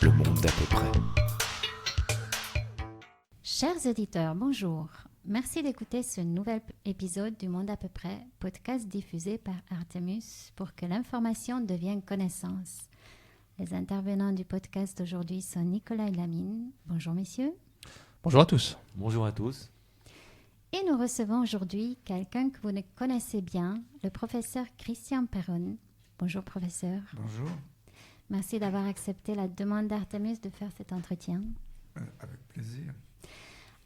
Le monde d'à peu près. Chers auditeurs, bonjour. Merci d'écouter ce nouvel épisode du Monde à peu près, podcast diffusé par Artemus pour que l'information devienne connaissance. Les intervenants du podcast d'aujourd'hui sont Nicolas et Lamine. Bonjour messieurs. Bonjour à tous. Bonjour à tous. Et nous recevons aujourd'hui quelqu'un que vous ne connaissez bien, le professeur Christian Perron. Bonjour professeur. Bonjour. Merci d'avoir accepté la demande d'Artemus de faire cet entretien. Avec plaisir.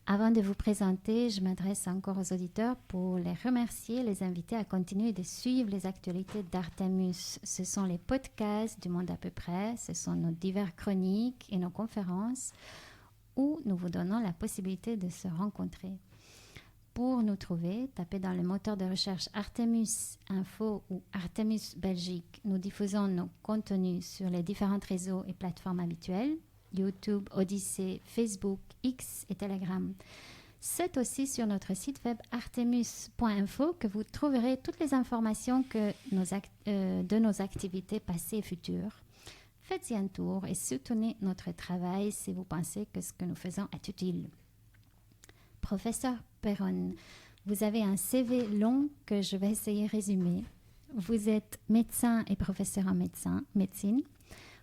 Avant de vous présenter, je m'adresse encore aux auditeurs pour les remercier et les inviter à continuer de suivre les actualités d'Artemus. Ce sont les podcasts du Monde à peu près, ce sont nos diverses chroniques et nos conférences où nous vous donnons la possibilité de se rencontrer. Pour nous trouver, tapez dans le moteur de recherche Artemus Info ou Artemus Belgique. Nous diffusons nos contenus sur les différents réseaux et plateformes habituelles, YouTube, Odyssée, Facebook, X et Telegram. C'est aussi sur notre site web artemus.info que vous trouverez toutes les informations de nos activités passées et futures. Faites-y un tour et soutenez notre travail si vous pensez que ce que nous faisons est utile. Professeur Perron, vous avez un CV long que je vais essayer de résumer. Vous êtes médecin et professeur en médecine.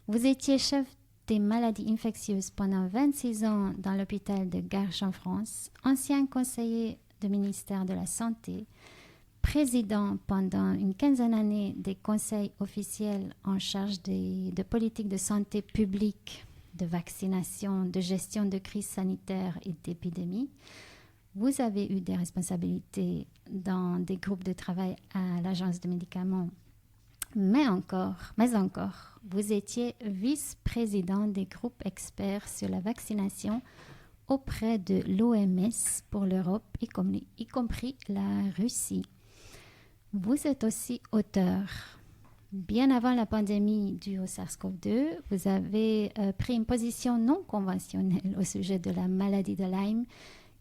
Vous étiez chef des maladies infectieuses pendant 26 ans dans l'hôpital de Garches en France, ancien conseiller du ministère de la Santé, président pendant une quinzaine d'années des conseils officiels en charge de politique de santé publique, de vaccination, de gestion de crise sanitaire et d'épidémie. Vous avez eu des responsabilités dans des groupes de travail à l'Agence de médicaments. Mais encore, vous étiez vice-président des groupes experts sur la vaccination auprès de l'OMS pour l'Europe, y compris la Russie. Vous êtes aussi auteur. Bien avant la pandémie due au SARS-CoV-2, vous avez pris une position non conventionnelle au sujet de la maladie de Lyme,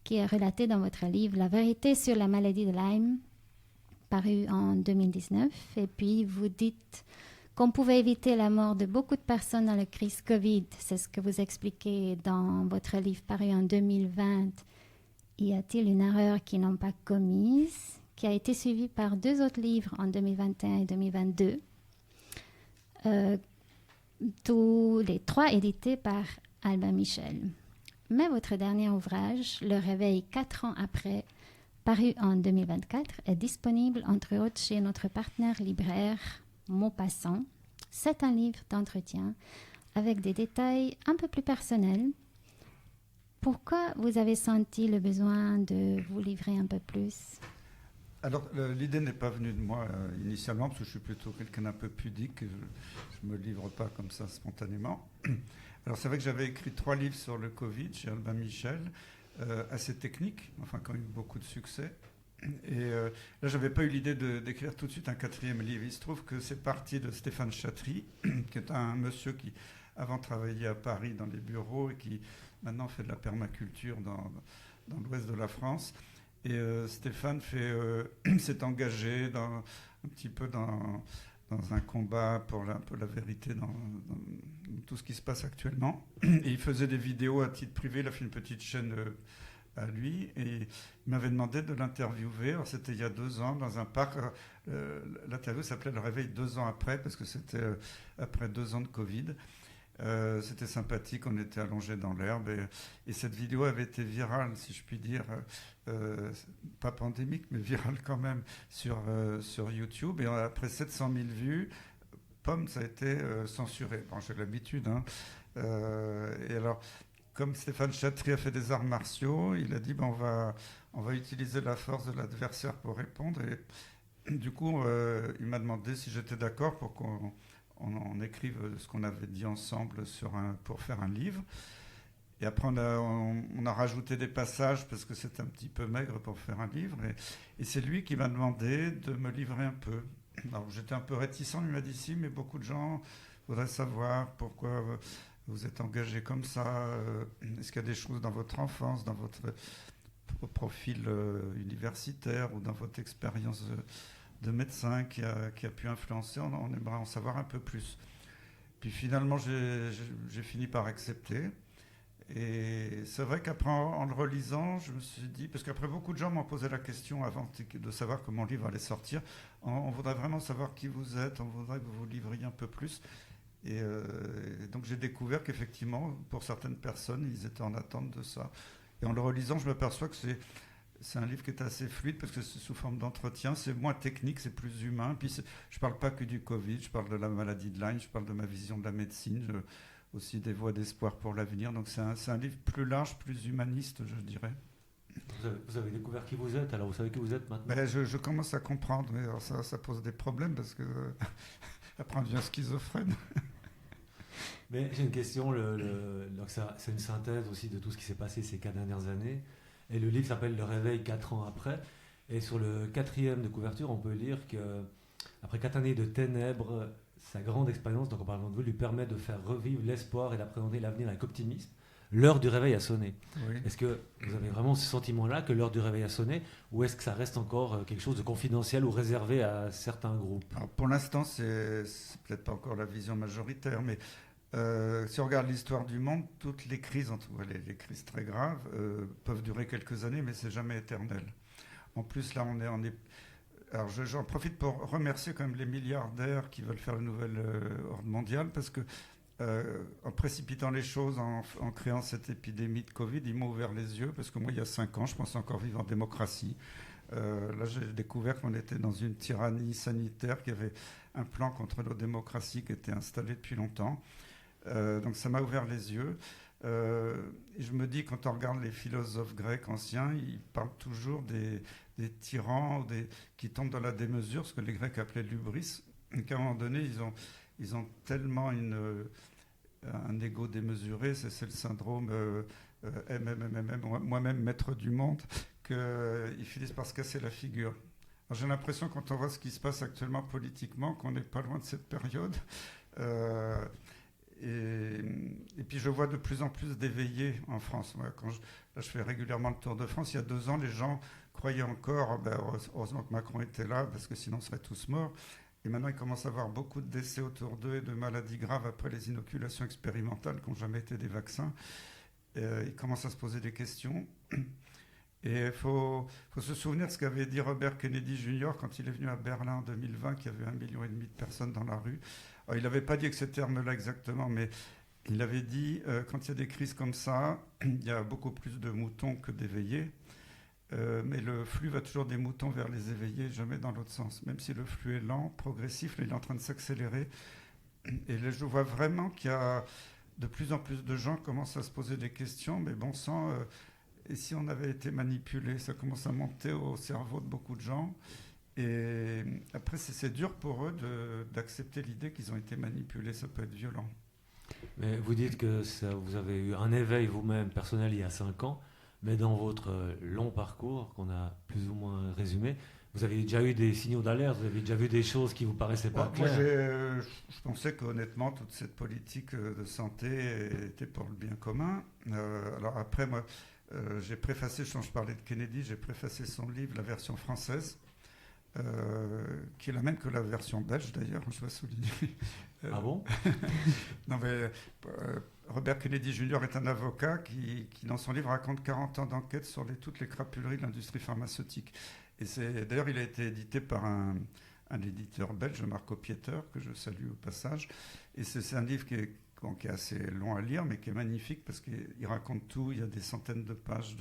qui est relatée dans votre livre « La vérité sur la maladie de Lyme », paru en 2019. Et puis, vous dites qu'on pouvait éviter la mort de beaucoup de personnes dans la crise Covid. C'est ce que vous expliquez dans votre livre paru en 2020. Y a-t-il une erreur qu'ils n'ont pas commise, qui a été suivie par 2 autres livres en 2021 et 2022, tous les 3 édités par Albin Michel. Mais votre dernier ouvrage, Le Réveil 4 ans après, paru en 2024, est disponible entre autres chez notre partenaire libraire Maupassant. C'est un livre d'entretien avec des détails un peu plus personnels. Pourquoi vous avez senti le besoin de vous livrer un peu plus ? Alors, l'idée n'est pas venue de moi initialement, parce que je suis plutôt quelqu'un d'un peu pudique, et je ne me livre pas comme ça spontanément. Alors, c'est vrai que j'avais écrit 3 livres sur le Covid chez Albin Michel, assez techniques, enfin, qui ont eu beaucoup de succès. Et là, je n'avais pas eu l'idée d'écrire tout de suite un 4e livre. Il se trouve que c'est parti de Stéphane Chatry, qui est un monsieur qui, avant, travaillait à Paris dans les bureaux et qui, maintenant, fait de la permaculture dans l'ouest de la France. Et Stéphane s'est engagé un petit peu dans un combat pour la vérité dans tout ce qui se passe actuellement. Et il faisait des vidéos à titre privé. Il a fait une petite chaîne à lui. Et il m'avait demandé de l'interviewer. Alors, c'était il y a 2 ans dans un parc. L'interview s'appelait « Le réveil 2 ans après » parce que c'était après 2 ans de Covid. C'était sympathique, on était allongés dans l'herbe et cette vidéo avait été virale, si je puis dire, pas pandémique, mais virale quand même sur YouTube. Et après 700 000 vues, ça a été censuré. Bon, j'ai l'habitude. Hein. Et alors, comme Stéphane Chatry a fait des arts martiaux, il a dit on va utiliser la force de l'adversaire pour répondre. Et du coup, il m'a demandé si j'étais d'accord pour qu'on écrive ce qu'on avait dit ensemble pour faire un livre. Et après, on a rajouté des passages parce que c'était un petit peu maigre pour faire un livre. Et c'est lui qui m'a demandé de me livrer un peu. Alors, j'étais un peu réticent, il m'a dit si, mais beaucoup de gens voudraient savoir pourquoi vous êtes engagé comme ça. Est-ce qu'il y a des choses dans votre enfance, dans votre profil universitaire ou dans votre expérience de médecin qui a pu influencer? On aimerait en savoir un peu plus. Puis finalement, j'ai fini par accepter. Et c'est vrai qu'après, en le relisant, je me suis dit, parce qu'après beaucoup de gens m'ont posé la question avant de savoir que mon livre allait sortir, on voudrait vraiment savoir qui vous êtes, on voudrait que vous vous livriez un peu plus. Et donc j'ai découvert qu'effectivement, pour certaines personnes, ils étaient en attente de ça. Et en le relisant, je m'aperçois que c'est un livre qui est assez fluide parce que c'est sous forme d'entretien, c'est moins technique, c'est plus humain. Puis je ne parle pas que du Covid, je parle de la maladie de Lyme, je parle de ma vision de la médecine, aussi des voies d'espoir pour l'avenir. Donc c'est un livre plus large, plus humaniste, je dirais. Vous avez découvert qui vous êtes, alors vous savez qui vous êtes maintenant? Ben, je commence à comprendre, mais alors ça pose des problèmes parce que après on devient schizophrène. Mais j'ai une question, donc c'est une synthèse aussi de tout ce qui s'est passé ces 4 dernières années. Et le livre s'appelle Le Réveil 4 ans après. Et sur le 4e de couverture, on peut lire qu'après 4 années de ténèbres, sa grande expérience, donc en parlant de vous, lui permet de faire revivre l'espoir et d'appréhender l'avenir avec optimisme. L'heure du réveil a sonné. Oui. Est-ce que vous avez vraiment ce sentiment-là que l'heure du réveil a sonné, ou est-ce que ça reste encore quelque chose de confidentiel ou réservé à certains groupes? Alors pour l'instant, c'est peut-être pas encore la vision majoritaire, mais si on regarde l'histoire du monde, toutes les crises, en tout cas les crises très graves, peuvent durer quelques années, mais c'est jamais éternel. En plus, là, alors j'en profite pour remercier quand même les milliardaires qui veulent faire une nouvelle ordre mondiale, parce que en précipitant les choses, en créant cette épidémie de Covid, ils m'ont ouvert les yeux, parce que moi, il y a 5 ans, je pensais encore vivre en démocratie. Là, j'ai découvert qu'on était dans une tyrannie sanitaire, qu'il y avait un plan contre nos démocraties qui était installé depuis longtemps. Donc ça m'a ouvert les yeux. Et je me dis, quand on regarde les philosophes grecs anciens, ils parlent toujours des tyrans qui tombent dans la démesure, ce que les Grecs appelaient l'hubris, qu'à un moment donné, ils ont tellement un ego démesuré, c'est le syndrome moi-même maître du monde, qu'ils finissent par se casser la figure. Alors, j'ai l'impression, quand on voit ce qui se passe actuellement politiquement, qu'on n'est pas loin de cette période. Et puis je vois de plus en plus d'éveillés en France. Là, je fais régulièrement le Tour de France. Il y a 2 ans, les gens croyaient encore, heureusement que Macron était là, parce que sinon on serait tous morts. Et maintenant, il commence à y avoir beaucoup de décès autour d'eux et de maladies graves après les inoculations expérimentales qui n'ont jamais été des vaccins. Ils commencent à se poser des questions. Et il faut se souvenir de ce qu'avait dit Robert Kennedy Jr. quand il est venu à Berlin en 2020, qu'il y avait 1,5 million de personnes dans la rue. Alors, il n'avait pas dit avec ces termes-là exactement, mais il avait dit quand il y a des crises comme ça, il y a beaucoup plus de moutons que d'éveillés. Mais le flux va toujours des moutons vers les éveillés, jamais dans l'autre sens. Même si le flux est lent, progressif, là, il est en train de s'accélérer. Et là, je vois vraiment qu'il y a de plus en plus de gens qui commencent à se poser des questions, mais bon sang, et si on avait été manipulé, ça commence à monter au cerveau de beaucoup de gens. Et après, c'est dur pour eux d'accepter l'idée qu'ils ont été manipulés, ça peut être violent. Mais vous dites que vous avez eu un éveil vous-même personnel il y a 5 ans, mais dans votre long parcours, qu'on a plus ou moins résumé, vous avez déjà eu des signaux d'alerte, vous avez déjà vu des choses qui vous paraissaient pas claires. Moi, je pensais qu'honnêtement, toute cette politique de santé était pour le bien commun. Alors après, moi, j'ai préfacé, quand je parlais de Kennedy, j'ai préfacé son livre, la version française, qui est la même que la version belge d'ailleurs, je dois souligner. Ah bon? Non mais Robert Kennedy Jr. est un avocat qui dans son livre raconte 40 ans d'enquête sur toutes les crapuleries de l'industrie pharmaceutique. Et d'ailleurs, il a été édité par un éditeur belge, Marco Pieter, que je salue au passage. Et c'est un livre qui est assez long à lire, mais qui est magnifique parce qu'il raconte tout. Il y a des centaines de pages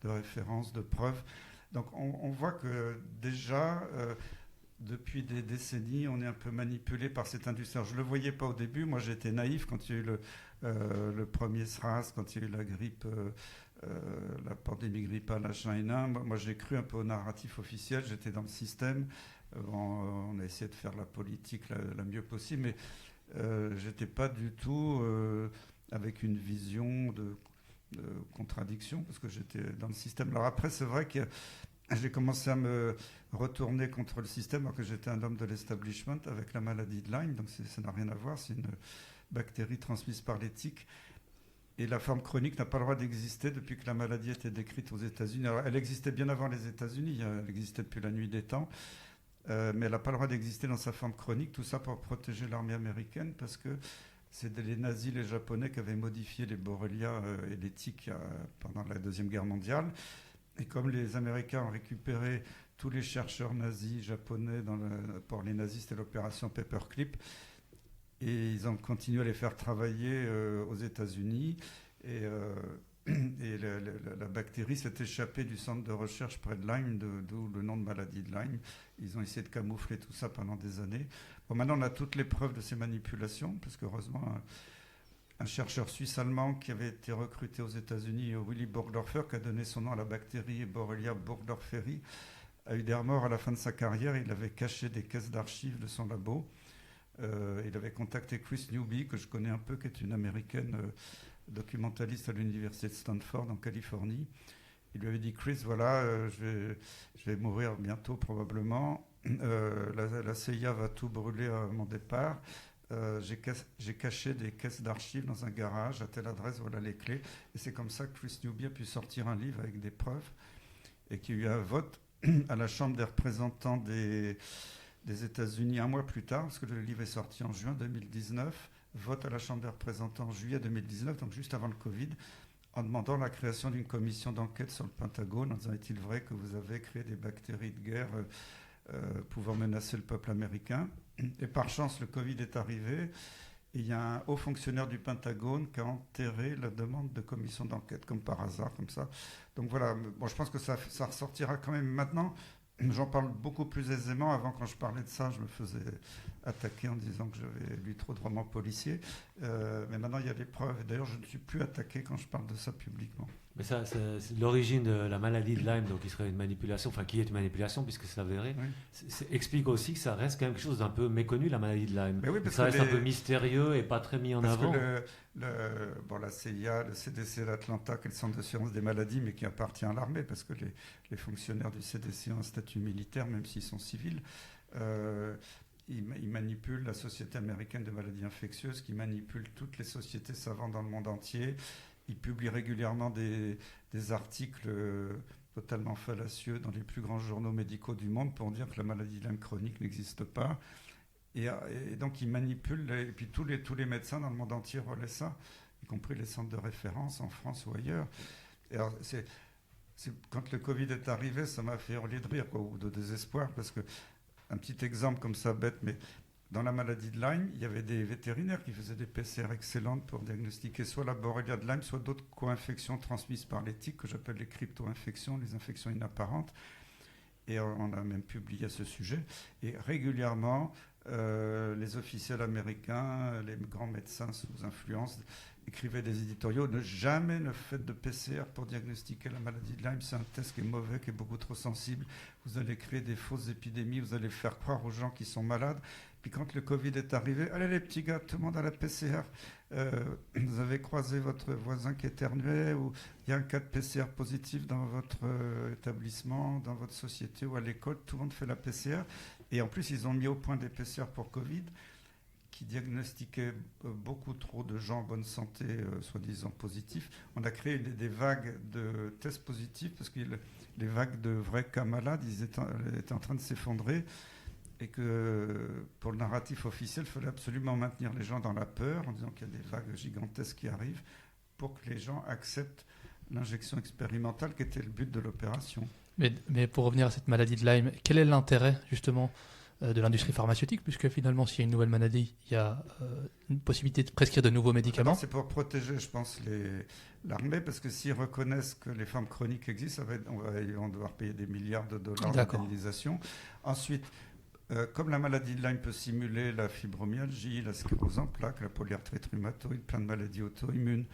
de références, de preuves. Donc on voit que déjà, depuis des décennies, on est un peu manipulé par cette industrie. Je ne le voyais pas au début. Moi, j'étais naïf quand il y a eu le premier SRAS, quand il y a eu la grippe, la pandémie grippale H1N1. Moi, j'ai cru un peu au narratif officiel. J'étais dans le système. On a essayé de faire la politique la mieux possible, mais je n'étais pas du tout avec une vision de contradiction, parce que j'étais dans le système. Alors après, c'est vrai que j'ai commencé à me retourner contre le système alors que j'étais un homme de l'establishment avec la maladie de Lyme, donc ça n'a rien à voir, c'est une bactérie transmise par les tiques. Et la forme chronique n'a pas le droit d'exister depuis que la maladie a été décrite aux États-Unis. Alors, elle existait bien avant les États-Unis, elle existait depuis la nuit des temps, mais elle n'a pas le droit d'exister dans sa forme chronique, tout ça pour protéger l'armée américaine, parce que c'est les nazis, les Japonais qui avaient modifié les Borrelia et les tiques pendant la Deuxième Guerre mondiale. Et comme les Américains ont récupéré tous les chercheurs nazis, japonais, pour les nazis, c'était l'opération Paperclip, et ils ont continué à les faire travailler aux États-Unis. Et la bactérie s'est échappée du centre de recherche près de Lyme, d'où le nom de maladie de Lyme. Ils ont essayé de camoufler tout ça pendant des années. Bon, maintenant, on a toutes les preuves de ces manipulations, parce qu'heureusement, un chercheur suisse-allemand qui avait été recruté aux États-Unis, Willy Burgdorfer, qui a donné son nom à la bactérie Borrelia burgdorferi, a eu des remords à la fin de sa carrière. Il avait caché des caisses d'archives de son labo. Il avait contacté Chris Newby, que je connais un peu, qui est une américaine documentaliste à l'université de Stanford en Californie. Il lui avait dit: Chris, voilà, je vais mourir bientôt probablement. La CIA va tout brûler à mon départ. J'ai caché des caisses d'archives dans un garage à telle adresse, voilà les clés. Et c'est comme ça que Chris Newby a pu sortir un livre avec des preuves et qu'il y a eu un vote à la Chambre des représentants des États-Unis un mois plus tard, parce que le livre est sorti en juin 2019. Vote à la Chambre des représentants en juillet 2019, donc juste avant le Covid, en demandant la création d'une commission d'enquête sur le Pentagone, en disant: est-il vrai que vous avez créé des bactéries de guerre pouvant menacer le peuple américain? Et par chance, le Covid est arrivé, et il y a un haut fonctionnaire du Pentagone qui a enterré la demande de commission d'enquête, comme par hasard, comme ça. Donc voilà, bon, je pense que ça ressortira quand même maintenant. J'en parle beaucoup plus aisément. Avant, quand je parlais de ça, je me faisais attaquer en disant que j'avais lu trop de romans policiers. Mais maintenant, il y a des preuves. Et d'ailleurs, je ne suis plus attaqué quand je parle de ça publiquement. Mais ça, c'est l'origine de la maladie de Lyme, donc qui serait une manipulation, enfin qui est une manipulation puisque c'est avéré, explique aussi que ça reste quand même quelque chose d'un peu méconnu, la maladie de Lyme. Mais oui, parce ça que reste un peu mystérieux et pas très mis en avant. La CIA, le CDC d'Atlanta, qui est le centre de surveillance des maladies, mais qui appartient à l'armée, parce que les fonctionnaires du CDC ont un statut militaire, même s'ils sont civils. Ils manipulent la Société américaine de maladies infectieuses, qui manipule toutes les sociétés savantes dans le monde entier. Ils publient régulièrement des articles totalement fallacieux dans les plus grands journaux médicaux du monde pour dire que la maladie de Lyme chronique n'existe pas. Et donc ils manipulent, et puis tous les médecins dans le monde entier relaient ça, y compris les centres de référence en France ou ailleurs. Et alors, quand le Covid est arrivé, ça m'a fait hurler de rire, ou de désespoir, parce que, un petit exemple comme ça, bête, mais dans la maladie de Lyme, il y avait des vétérinaires qui faisaient des PCR excellentes pour diagnostiquer soit la Borrelia de Lyme, soit d'autres co-infections transmises par les tiques, que j'appelle les crypto-infections, les infections inapparentes. Et on a même publié à ce sujet. Et régulièrement, les officiels américains, les grands médecins sous influence, écrivaient des éditoriaux: jamais ne faites de PCR pour diagnostiquer la maladie de Lyme, c'est un test qui est mauvais, qui est beaucoup trop sensible, vous allez créer des fausses épidémies, vous allez faire croire aux gens qui sont malades. Puis quand le Covid est arrivé, allez les petits gars, tout le monde à la PCR, vous avez croisé votre voisin qui éternuait, ou il y a un cas de PCR positif dans votre établissement, dans votre société ou à l'école, tout le monde fait la PCR. Et en plus, ils ont mis au point des PCR pour Covid qui diagnostiquaient beaucoup trop de gens en bonne santé, soi-disant positifs. On a créé des vagues de tests positifs parce que les vagues de vrais cas malades, ils étaient en train de s'effondrer. Et que pour le narratif officiel, il fallait absolument maintenir les gens dans la peur en disant qu'il y a des vagues gigantesques qui arrivent pour que les gens acceptent l'injection expérimentale qui était le but de l'opération. Mais pour revenir à cette maladie de Lyme, quel est l'intérêt justement de l'industrie pharmaceutique, puisque finalement s'il y a une nouvelle maladie, il y a une possibilité de prescrire de nouveaux médicaments? C'est pour protéger, je pense, l'armée, parce que s'ils reconnaissent que les formes chroniques existent, ils vont devoir payer des milliards de dollars d'indemnisation. Ensuite, comme la maladie de Lyme peut simuler la fibromyalgie, la sclérose en plaques, la polyarthrite rhumatoïde, plein de maladies auto-immunes,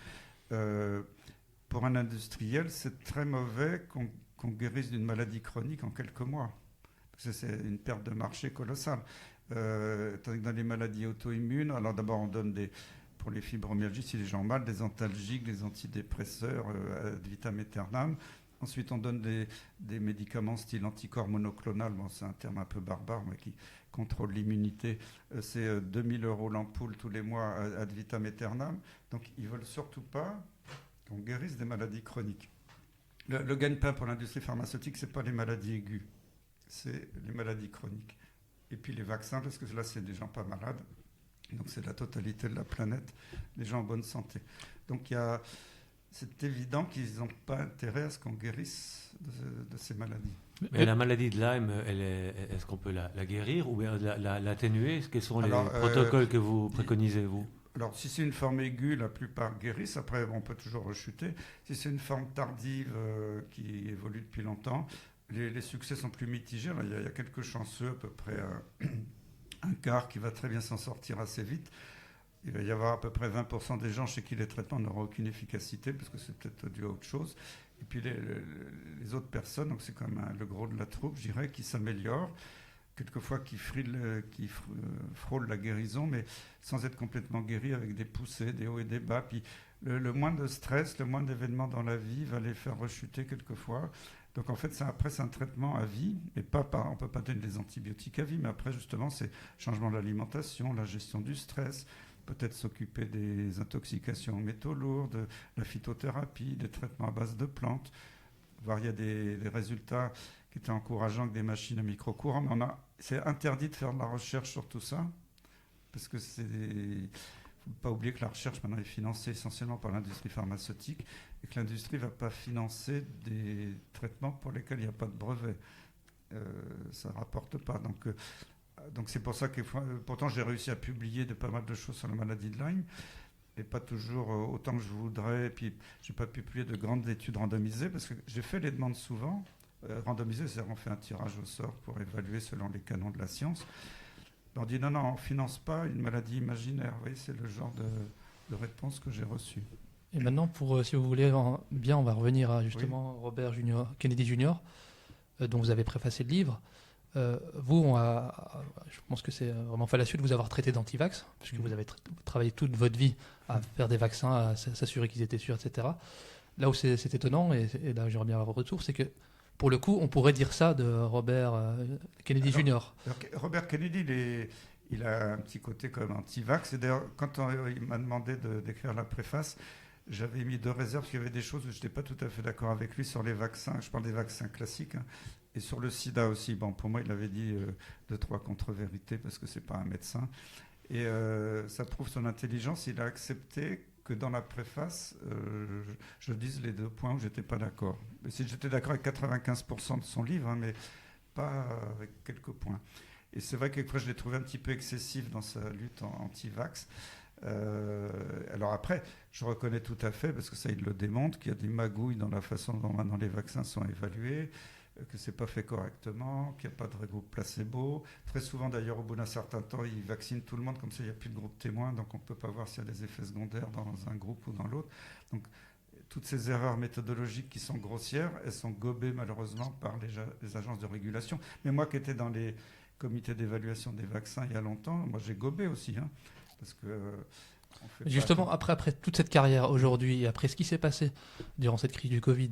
pour un industriel, c'est très mauvais qu'on guérisse d'une maladie chronique en quelques mois. Parce que c'est une perte de marché colossale. Tandis que dans les maladies auto-immunes, alors d'abord on donne pour les fibromyalgies, si les gens ont mal, des antalgiques, des antidépresseurs ad vitam aeternam. Ensuite, on donne des médicaments style anticorps monoclonal, bon, c'est un terme un peu barbare, mais qui contrôle l'immunité. C'est 2 000 € l'ampoule tous les mois ad vitam aeternam. Donc, ils ne veulent surtout pas qu'on guérisse des maladies chroniques. Le gagne-pain pour l'industrie pharmaceutique, ce n'est pas les maladies aiguës, c'est les maladies chroniques. Et puis les vaccins, parce que là, c'est des gens pas malades. Donc c'est la totalité de la planète, les gens en bonne santé. Donc c'est évident qu'ils n'ont pas intérêt à ce qu'on guérisse de ces maladies. Mais la maladie de Lyme, est-ce qu'on peut la guérir ou bien l'atténuer? Quels sont les protocoles que vous préconisez, vous? Alors, si c'est une forme aiguë, la plupart guérissent. Après, on peut toujours rechuter. Si c'est une forme tardive qui évolue depuis longtemps, les succès sont plus mitigés. Alors, il y a quelques chanceux, à peu près un quart qui va très bien s'en sortir assez vite. Il va y avoir à peu près 20% des gens chez qui les traitements n'auront aucune efficacité, parce que c'est peut-être dû à autre chose. Et puis les autres personnes, donc c'est quand même le gros de la troupe, je dirais, qui s'améliorent, quelquefois qui frôlent la guérison, mais sans être complètement guéris, avec des poussées, des hauts et des bas. Puis le moins de stress, le moins d'événements dans la vie va les faire rechuter quelquefois. Donc en fait, c'est un traitement à vie, mais on ne peut pas donner des antibiotiques à vie, mais après justement, c'est changement de l'alimentation, la gestion du stress, peut-être s'occuper des intoxications aux métaux lourds, de la phytothérapie, des traitements à base de plantes. Voir, il y a des résultats qui étaient encourageants avec des machines à micro-courants, mais c'est interdit de faire de la recherche sur tout ça, parce que il ne faut pas oublier que la recherche maintenant est financée essentiellement par l'industrie pharmaceutique, et que l'industrie ne va pas financer des traitements pour lesquels il n'y a pas de brevet. Ça ne rapporte pas. Donc c'est pour ça que pourtant j'ai réussi à publier pas mal de choses sur la maladie de Lyme, et pas toujours autant que je voudrais. Et puis je n'ai pas pu publier de grandes études randomisées, parce que j'ai fait les demandes souvent. Randomisées, c'est-à-dire on fait un tirage au sort pour évaluer selon les canons de la science. On dit non, on ne finance pas une maladie imaginaire. Vous voyez, c'est le genre de réponse que j'ai reçue. Et maintenant, si vous voulez bien, on va revenir à justement Robert Kennedy Jr., dont vous avez préfacé le livre. Je pense que c'est vraiment fallacieux de vous avoir traité d'antivax, puisque vous avez travaillé toute votre vie à faire des vaccins, à s'assurer qu'ils étaient sûrs, etc. Là où c'est étonnant, et là j'aimerais bien avoir votre retour, c'est que pour le coup, on pourrait dire ça de Robert Kennedy Jr. Robert Kennedy, il a un petit côté quand même anti-vax. Et d'ailleurs, quand il m'a demandé d'écrire la préface, j'avais mis 2 réserves, parce qu'il y avait des choses où je n'étais pas tout à fait d'accord avec lui sur les vaccins. Je parle des vaccins classiques, hein, et sur le sida aussi. Bon, pour moi, il avait dit 2-3 contre-vérités, parce que ce n'est pas un médecin. Et ça prouve son intelligence. Il a accepté que dans la préface, je dise les 2 points où je n'étais pas d'accord. J'étais d'accord avec 95% de son livre, hein, mais pas avec quelques points. Et c'est vrai que quelquefois, je l'ai trouvé un petit peu excessif dans sa lutte anti-vax. Alors après, je reconnais tout à fait, parce que ça, il le démontre, qu'il y a des magouilles dans la façon dont maintenant les vaccins sont évalués, que c'est pas fait correctement, qu'il n'y a pas de vrai groupe placebo. Très souvent, d'ailleurs, au bout d'un certain temps, ils vaccinent tout le monde, comme ça, il n'y a plus de groupe témoin, donc on ne peut pas voir s'il y a des effets secondaires dans un groupe ou dans l'autre. Donc, toutes ces erreurs méthodologiques qui sont grossières, elles sont gobées malheureusement par les agences de régulation. Mais moi qui étais dans les comités d'évaluation des vaccins il y a longtemps, moi j'ai gobé aussi, hein, parce que... Justement, après toute cette carrière aujourd'hui, et après ce qui s'est passé durant cette crise du Covid,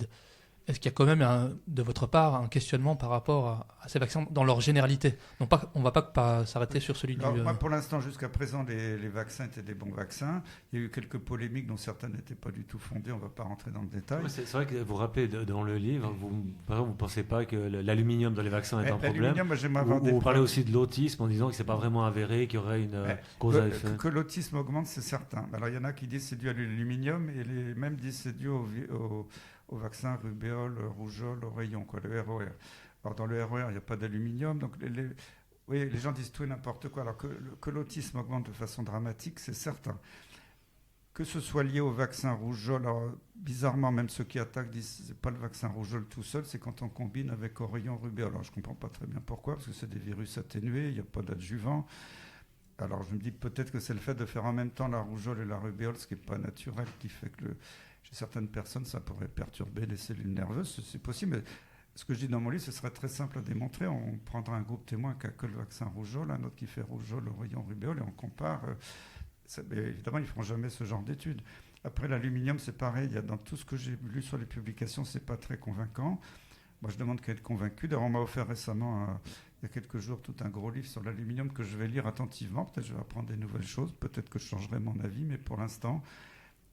est-ce qu'il y a quand même de votre part un questionnement par rapport à ces vaccins dans leur généralité? On ne va pas s'arrêter sur celui du... Moi, pour l'instant, jusqu'à présent, les vaccins étaient des bons vaccins. Il y a eu quelques polémiques dont certaines n'étaient pas du tout fondées. On ne va pas rentrer dans le détail. C'est vrai que vous rappelez dans le livre, vous ne pensez pas que l'aluminium dans les vaccins est un problème. Vous parlez aussi de l'autisme en disant que ce n'est pas vraiment avéré, qu'il y aurait une cause à effet. Que l'autisme augmente, c'est certain. Alors, il y en a qui disent que c'est dû à l'aluminium, et les mêmes disent que c'est dû au vaccin rubéole, rougeole, oreillon, le ROR. Alors dans le ROR, il n'y a pas d'aluminium, donc les gens disent tout et n'importe quoi. Alors que l'autisme augmente de façon dramatique, c'est certain. Que ce soit lié au vaccin rougeole, alors bizarrement, même ceux qui attaquent disent que ce n'est pas le vaccin rougeole tout seul, c'est quand on combine avec oreillon, rubéole. Alors je ne comprends pas très bien pourquoi, parce que c'est des virus atténués, il n'y a pas d'adjuvant. Alors je me dis peut-être que c'est le fait de faire en même temps la rougeole et la rubéole, ce qui n'est pas naturel, qui fait que chez certaines personnes, ça pourrait perturber les cellules nerveuses, c'est possible. Mais ce que je dis dans mon livre, ce serait très simple à démontrer. On prendra un groupe témoin qui a que le vaccin rougeole, un autre qui fait rougeole, oreillon, rubéole, et on compare. Mais évidemment, ils ne feront jamais ce genre d'études. Après, l'aluminium, c'est pareil. Dans tout ce que j'ai lu sur les publications, ce n'est pas très convaincant. Moi, je demande qu'à être convaincu. D'ailleurs, on m'a offert récemment, il y a quelques jours, tout un gros livre sur l'aluminium que je vais lire attentivement. Peut-être que je vais apprendre des nouvelles choses. Peut-être que je changerai mon avis, mais pour l'instant...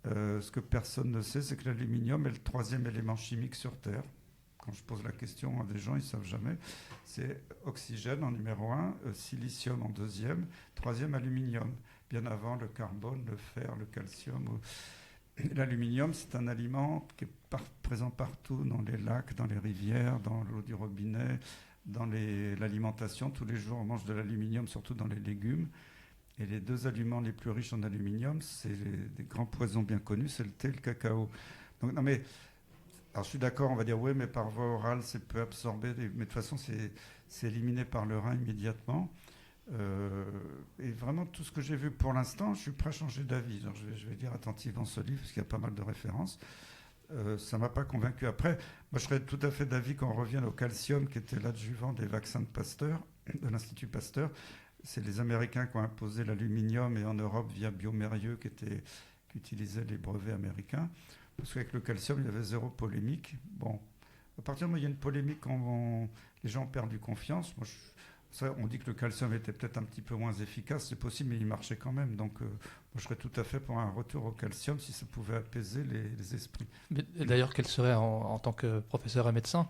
ce que personne ne sait, c'est que l'aluminium est le 3e élément chimique sur Terre. Quand je pose la question à des gens, ils ne savent jamais. C'est oxygène en numéro 1, silicium en 2e, 3e aluminium. bien avant le carbone, le fer, le calcium. L'aluminium, c'est un aliment qui est présent partout, dans les lacs, dans les rivières, dans l'eau du robinet, dans l'alimentation. Tous les jours, on mange de l'aluminium, surtout dans les légumes. Et les 2 aliments les plus riches en aluminium, c'est des grands poisons bien connus, c'est le thé et le cacao. Donc, non mais, alors je suis d'accord, on va dire oui, mais par voie orale, c'est peu absorbé, mais de toute façon, c'est éliminé par le rein immédiatement. Et vraiment, tout ce que j'ai vu pour l'instant, je suis prêt à changer d'avis. Je vais lire attentivement ce livre, parce qu'il y a pas mal de références. Ça ne m'a pas convaincu. Après, moi, je serais tout à fait d'avis qu'on revienne au calcium, qui était l'adjuvant des vaccins de Pasteur, de l'Institut Pasteur. C'est les Américains qui ont imposé l'aluminium, et en Europe, via Biomérieux, qui utilisait les brevets américains. Parce qu'avec le calcium, il y avait 0 polémique. Bon, à partir du moment où il y a une polémique, les gens ont perdu confiance. Moi, on dit que le calcium était peut-être un petit peu moins efficace, c'est possible, mais il marchait quand même. Donc, moi, je serais tout à fait pour un retour au calcium si ça pouvait apaiser les esprits. Mais d'ailleurs, quelle serait, en tant que professeur et médecin,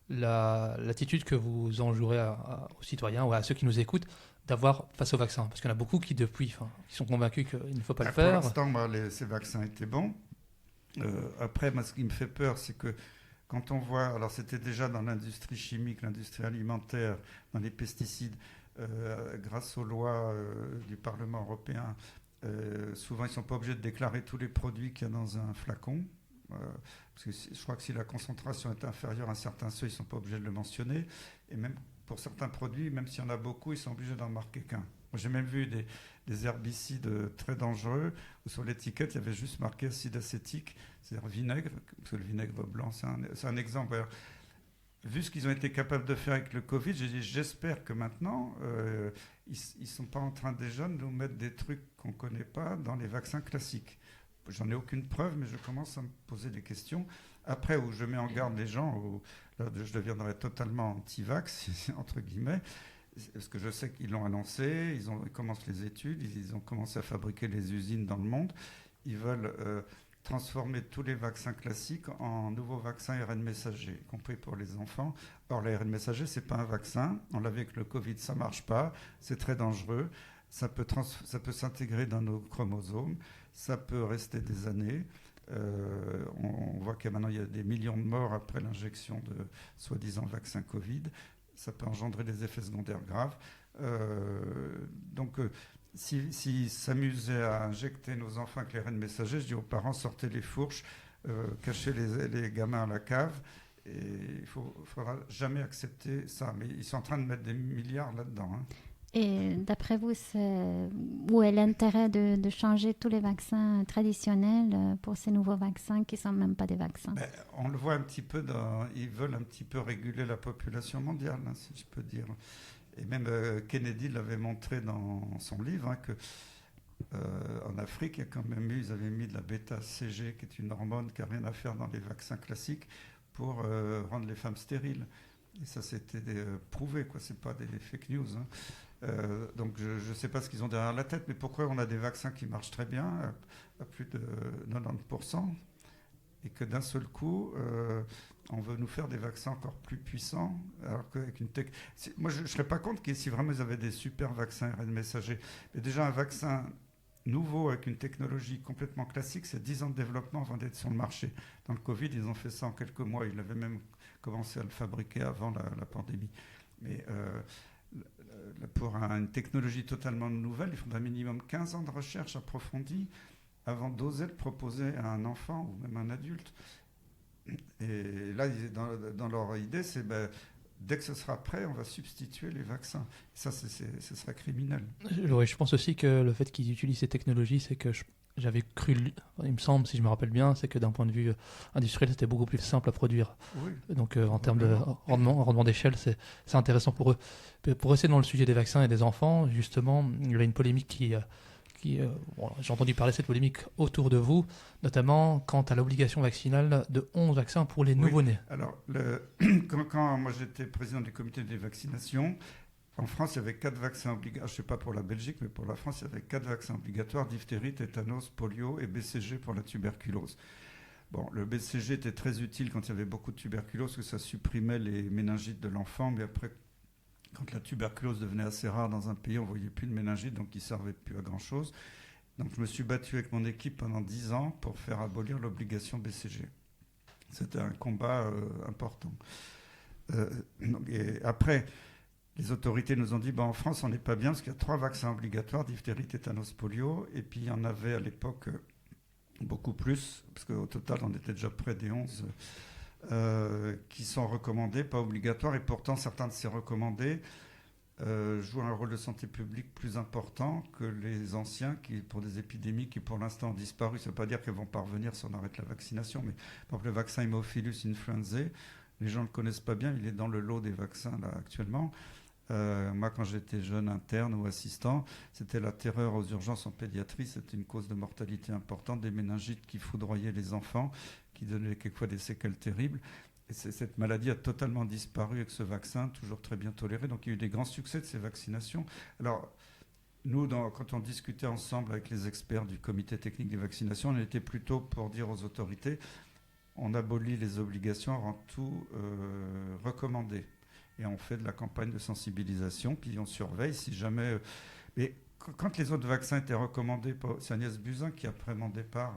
l'attitude que vous enjouerez aux citoyens ou à ceux qui nous écoutent d'avoir face au vaccin? Parce qu'il y en a beaucoup qui, depuis, qui sont convaincus qu'il ne faut pas le faire. Pour l'instant, moi, ces vaccins étaient bons. Après, moi, ce qui me fait peur, c'est que quand on voit, alors c'était déjà dans l'industrie chimique, l'industrie alimentaire, dans les pesticides, grâce aux lois du Parlement européen, souvent ils ne sont pas obligés de déclarer tous les produits qu'il y a dans un flacon. Parce que je crois que si la concentration est inférieure à un certain seuil, ils ne sont pas obligés de le mentionner. Et même pour certains produits, même s'il y en a beaucoup, ils sont obligés d'en marquer qu'un. J'ai même vu des herbicides très dangereux où sur l'étiquette, il y avait juste marqué acide acétique, c'est-à-dire vinaigre, parce que le vinaigre blanc, c'est un exemple. Alors, vu ce qu'ils ont été capables de faire avec le Covid, j'ai dit, j'espère que maintenant, ils ne sont pas en train déjà de nous mettre des trucs qu'on ne connaît pas dans les vaccins classiques. J'en ai aucune preuve, mais je commence à me poser des questions. Après, où je mets en garde les gens, là, je deviendrai totalement anti-vax, entre guillemets, parce que je sais qu'ils l'ont annoncé, ils commencent les études, ils ont commencé à fabriquer les usines dans le monde. Ils veulent transformer tous les vaccins classiques en nouveaux vaccins ARN messager, y compris pour les enfants. Or, l'ARN messager, ce n'est pas un vaccin. On l'a vu avec le Covid, ça ne marche pas. C'est très dangereux. Ça peut s'intégrer dans nos chromosomes. Ça peut rester des années. On voit que maintenant, il y a des millions de morts après l'injection de soi-disant vaccin Covid. Ça peut engendrer des effets secondaires graves. Donc, s'ils s'amusaient à injecter nos enfants avec l'ARN messager, je dis aux parents, sortez les fourches, cachez les gamins à la cave. Et il ne faudra jamais accepter ça. Mais ils sont en train de mettre des milliards là-dedans. Hein. Et d'après vous, où est l'intérêt de changer tous les vaccins traditionnels pour ces nouveaux vaccins qui ne sont même pas des vaccins? On le voit un petit peu, ils veulent un petit peu réguler la population mondiale, hein, si je peux dire. Et même Kennedy l'avait montré dans son livre, hein, qu'en Afrique, il y a quand même ils avaient mis de la bêta-CG, qui est une hormone qui n'a rien à faire dans les vaccins classiques, pour rendre les femmes stériles. Et ça, c'était prouvé, quoi. C'est pas des fake news. Hein. Donc je ne sais pas ce qu'ils ont derrière la tête, mais pourquoi on a des vaccins qui marchent très bien, à plus de 90%, et que d'un seul coup, on veut nous faire des vaccins encore plus puissants, alors qu'avec une moi, je ne serais pas contre si vraiment ils avaient des super vaccins ARN messager. Mais déjà, un vaccin nouveau avec une technologie complètement classique, c'est 10 ans de développement avant d'être sur le marché. Dans le Covid, ils ont fait ça en quelques mois. Ils avaient même commencé à le fabriquer avant la pandémie. Mais pour une technologie totalement nouvelle, il faudra minimum 15 ans de recherche approfondie avant d'oser le proposer à un enfant ou même un adulte. Et là, dans leur idée, c'est dès que ce sera prêt, on va substituer les vaccins. Ça, ce serait criminel. Oui, je pense aussi que le fait qu'ils utilisent ces technologies, c'est que j'avais cru, il me semble, si je me rappelle bien, c'est que d'un point de vue industriel, c'était beaucoup plus simple à produire. Oui. Donc en termes de rendement d'échelle, c'est intéressant pour eux. Pour rester dans le sujet des vaccins et des enfants, justement, il y avait une polémique j'ai entendu parler de cette polémique autour de vous, notamment quant à l'obligation vaccinale de 11 vaccins pour les nouveau-nés. Alors, quand moi j'étais président du comité des vaccinations, en France, il y avait 4 vaccins obligatoires. Je ne sais pas pour la Belgique, mais pour la France, il y avait 4 vaccins obligatoires, diphtérie, tétanos, polio et BCG pour la tuberculose. Bon, le BCG était très utile quand il y avait beaucoup de tuberculose, parce que ça supprimait les méningites de l'enfant, mais après, quand la tuberculose devenait assez rare dans un pays, on ne voyait plus de méningite, donc il ne servait plus à grand-chose. Donc je me suis battu avec mon équipe pendant 10 ans pour faire abolir l'obligation BCG. C'était un combat important. Et après, les autorités nous ont dit, en France, on n'est pas bien parce qu'il y a 3 vaccins obligatoires, diphtérie, tétanos, polio, et puis il y en avait à l'époque beaucoup plus, parce qu'au total, on était déjà près des 11 qui sont recommandés, pas obligatoires, et pourtant certains de ces recommandés jouent un rôle de santé publique plus important que les anciens qui, pour des épidémies qui pour l'instant ont disparu. Ça ne veut pas dire qu'elles vont parvenir si on arrête la vaccination, mais par exemple le vaccin Haemophilus influenzae, les gens ne le connaissent pas bien, il est dans le lot des vaccins là actuellement. Moi, quand j'étais jeune interne ou assistant, c'était la terreur aux urgences en pédiatrie. C'était une cause de mortalité importante, des méningites qui foudroyaient les enfants, qui donnaient quelquefois des séquelles terribles. Et cette maladie a totalement disparu avec ce vaccin, toujours très bien toléré. Donc il y a eu des grands succès de ces vaccinations. Alors, nous, quand on discutait ensemble avec les experts du comité technique des vaccinations, on était plutôt pour dire aux autorités, on abolit les obligations, on rend tout recommandé. Et on fait de la campagne de sensibilisation, puis on surveille si jamais... Mais quand les autres vaccins étaient recommandés, c'est Agnès Buzyn qui, après mon départ,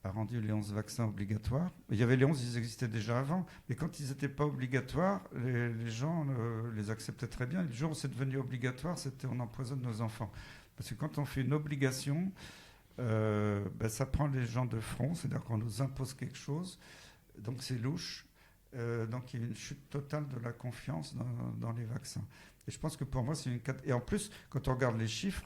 a rendu les 11 vaccins obligatoires. Il y avait les 11, ils existaient déjà avant, mais quand ils n'étaient pas obligatoires, les gens les acceptaient très bien. Et le jour où c'est devenu obligatoire, c'était on empoisonne nos enfants. Parce que quand on fait une obligation, ça prend les gens de front, c'est-à-dire qu'on nous impose quelque chose, donc c'est louche. Donc il y a une chute totale de la confiance dans les vaccins. Et je pense que pour moi, c'est une... Et en plus, quand on regarde les chiffres,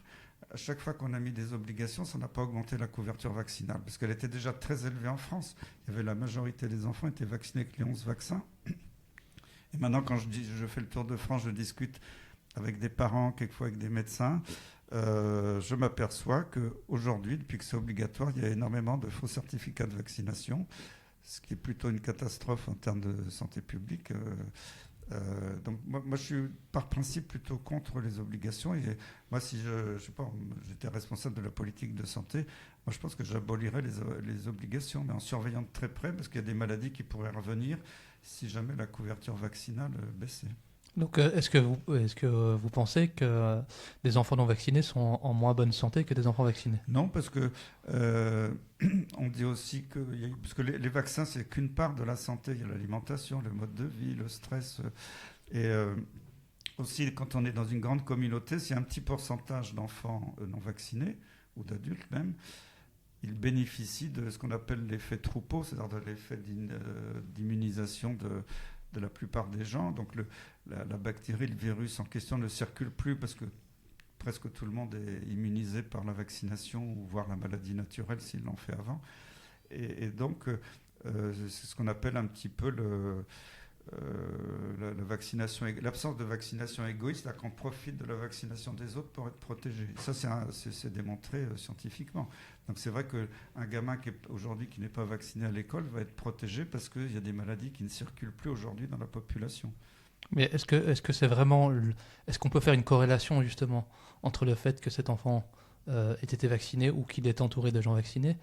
à chaque fois qu'on a mis des obligations, ça n'a pas augmenté la couverture vaccinale, parce qu'elle était déjà très élevée en France. Il y avait la majorité des enfants étaient vaccinés avec les 11 vaccins. Et maintenant, quand je fais le tour de France, je discute avec des parents, quelquefois avec des médecins, je m'aperçois qu'aujourd'hui, depuis que c'est obligatoire, il y a énormément de faux certificats de vaccination, ce qui est plutôt une catastrophe en termes de santé publique. Donc moi, je suis par principe plutôt contre les obligations. Et moi, si je sais pas, j'étais responsable de la politique de santé, moi je pense que j'abolirais les obligations, mais en surveillant de très près, parce qu'il y a des maladies qui pourraient revenir si jamais la couverture vaccinale baissait. Donc, est-ce que vous pensez que des enfants non vaccinés sont en moins bonne santé que des enfants vaccinés? Non, parce que on dit aussi que parce que les vaccins, c'est qu'une part de la santé. Il y a l'alimentation, le mode de vie, le stress. Et aussi, quand on est dans une grande communauté, s'il y a un petit pourcentage d'enfants non vaccinés, ou d'adultes même, ils bénéficient de ce qu'on appelle l'effet troupeau, c'est-à-dire de l'effet d'immunisation de la plupart des gens. Donc la bactérie, le virus en question ne circule plus parce que presque tout le monde est immunisé par la vaccination ou voire la maladie naturelle s'ils l'ont fait avant. Et donc, c'est ce qu'on appelle un petit peu la vaccination, l'absence de vaccination égoïste, là qu'on profite de la vaccination des autres pour être protégé. Ça, c'est démontré scientifiquement. Donc c'est vrai qu'un gamin aujourd'hui qui n'est pas vacciné à l'école va être protégé parce qu'il y a des maladies qui ne circulent plus aujourd'hui dans la population. Mais est-ce que c'est vraiment... Est-ce qu'on peut faire une corrélation justement entre le fait que cet enfant ait été vacciné ou qu'il est entouré de gens vaccinés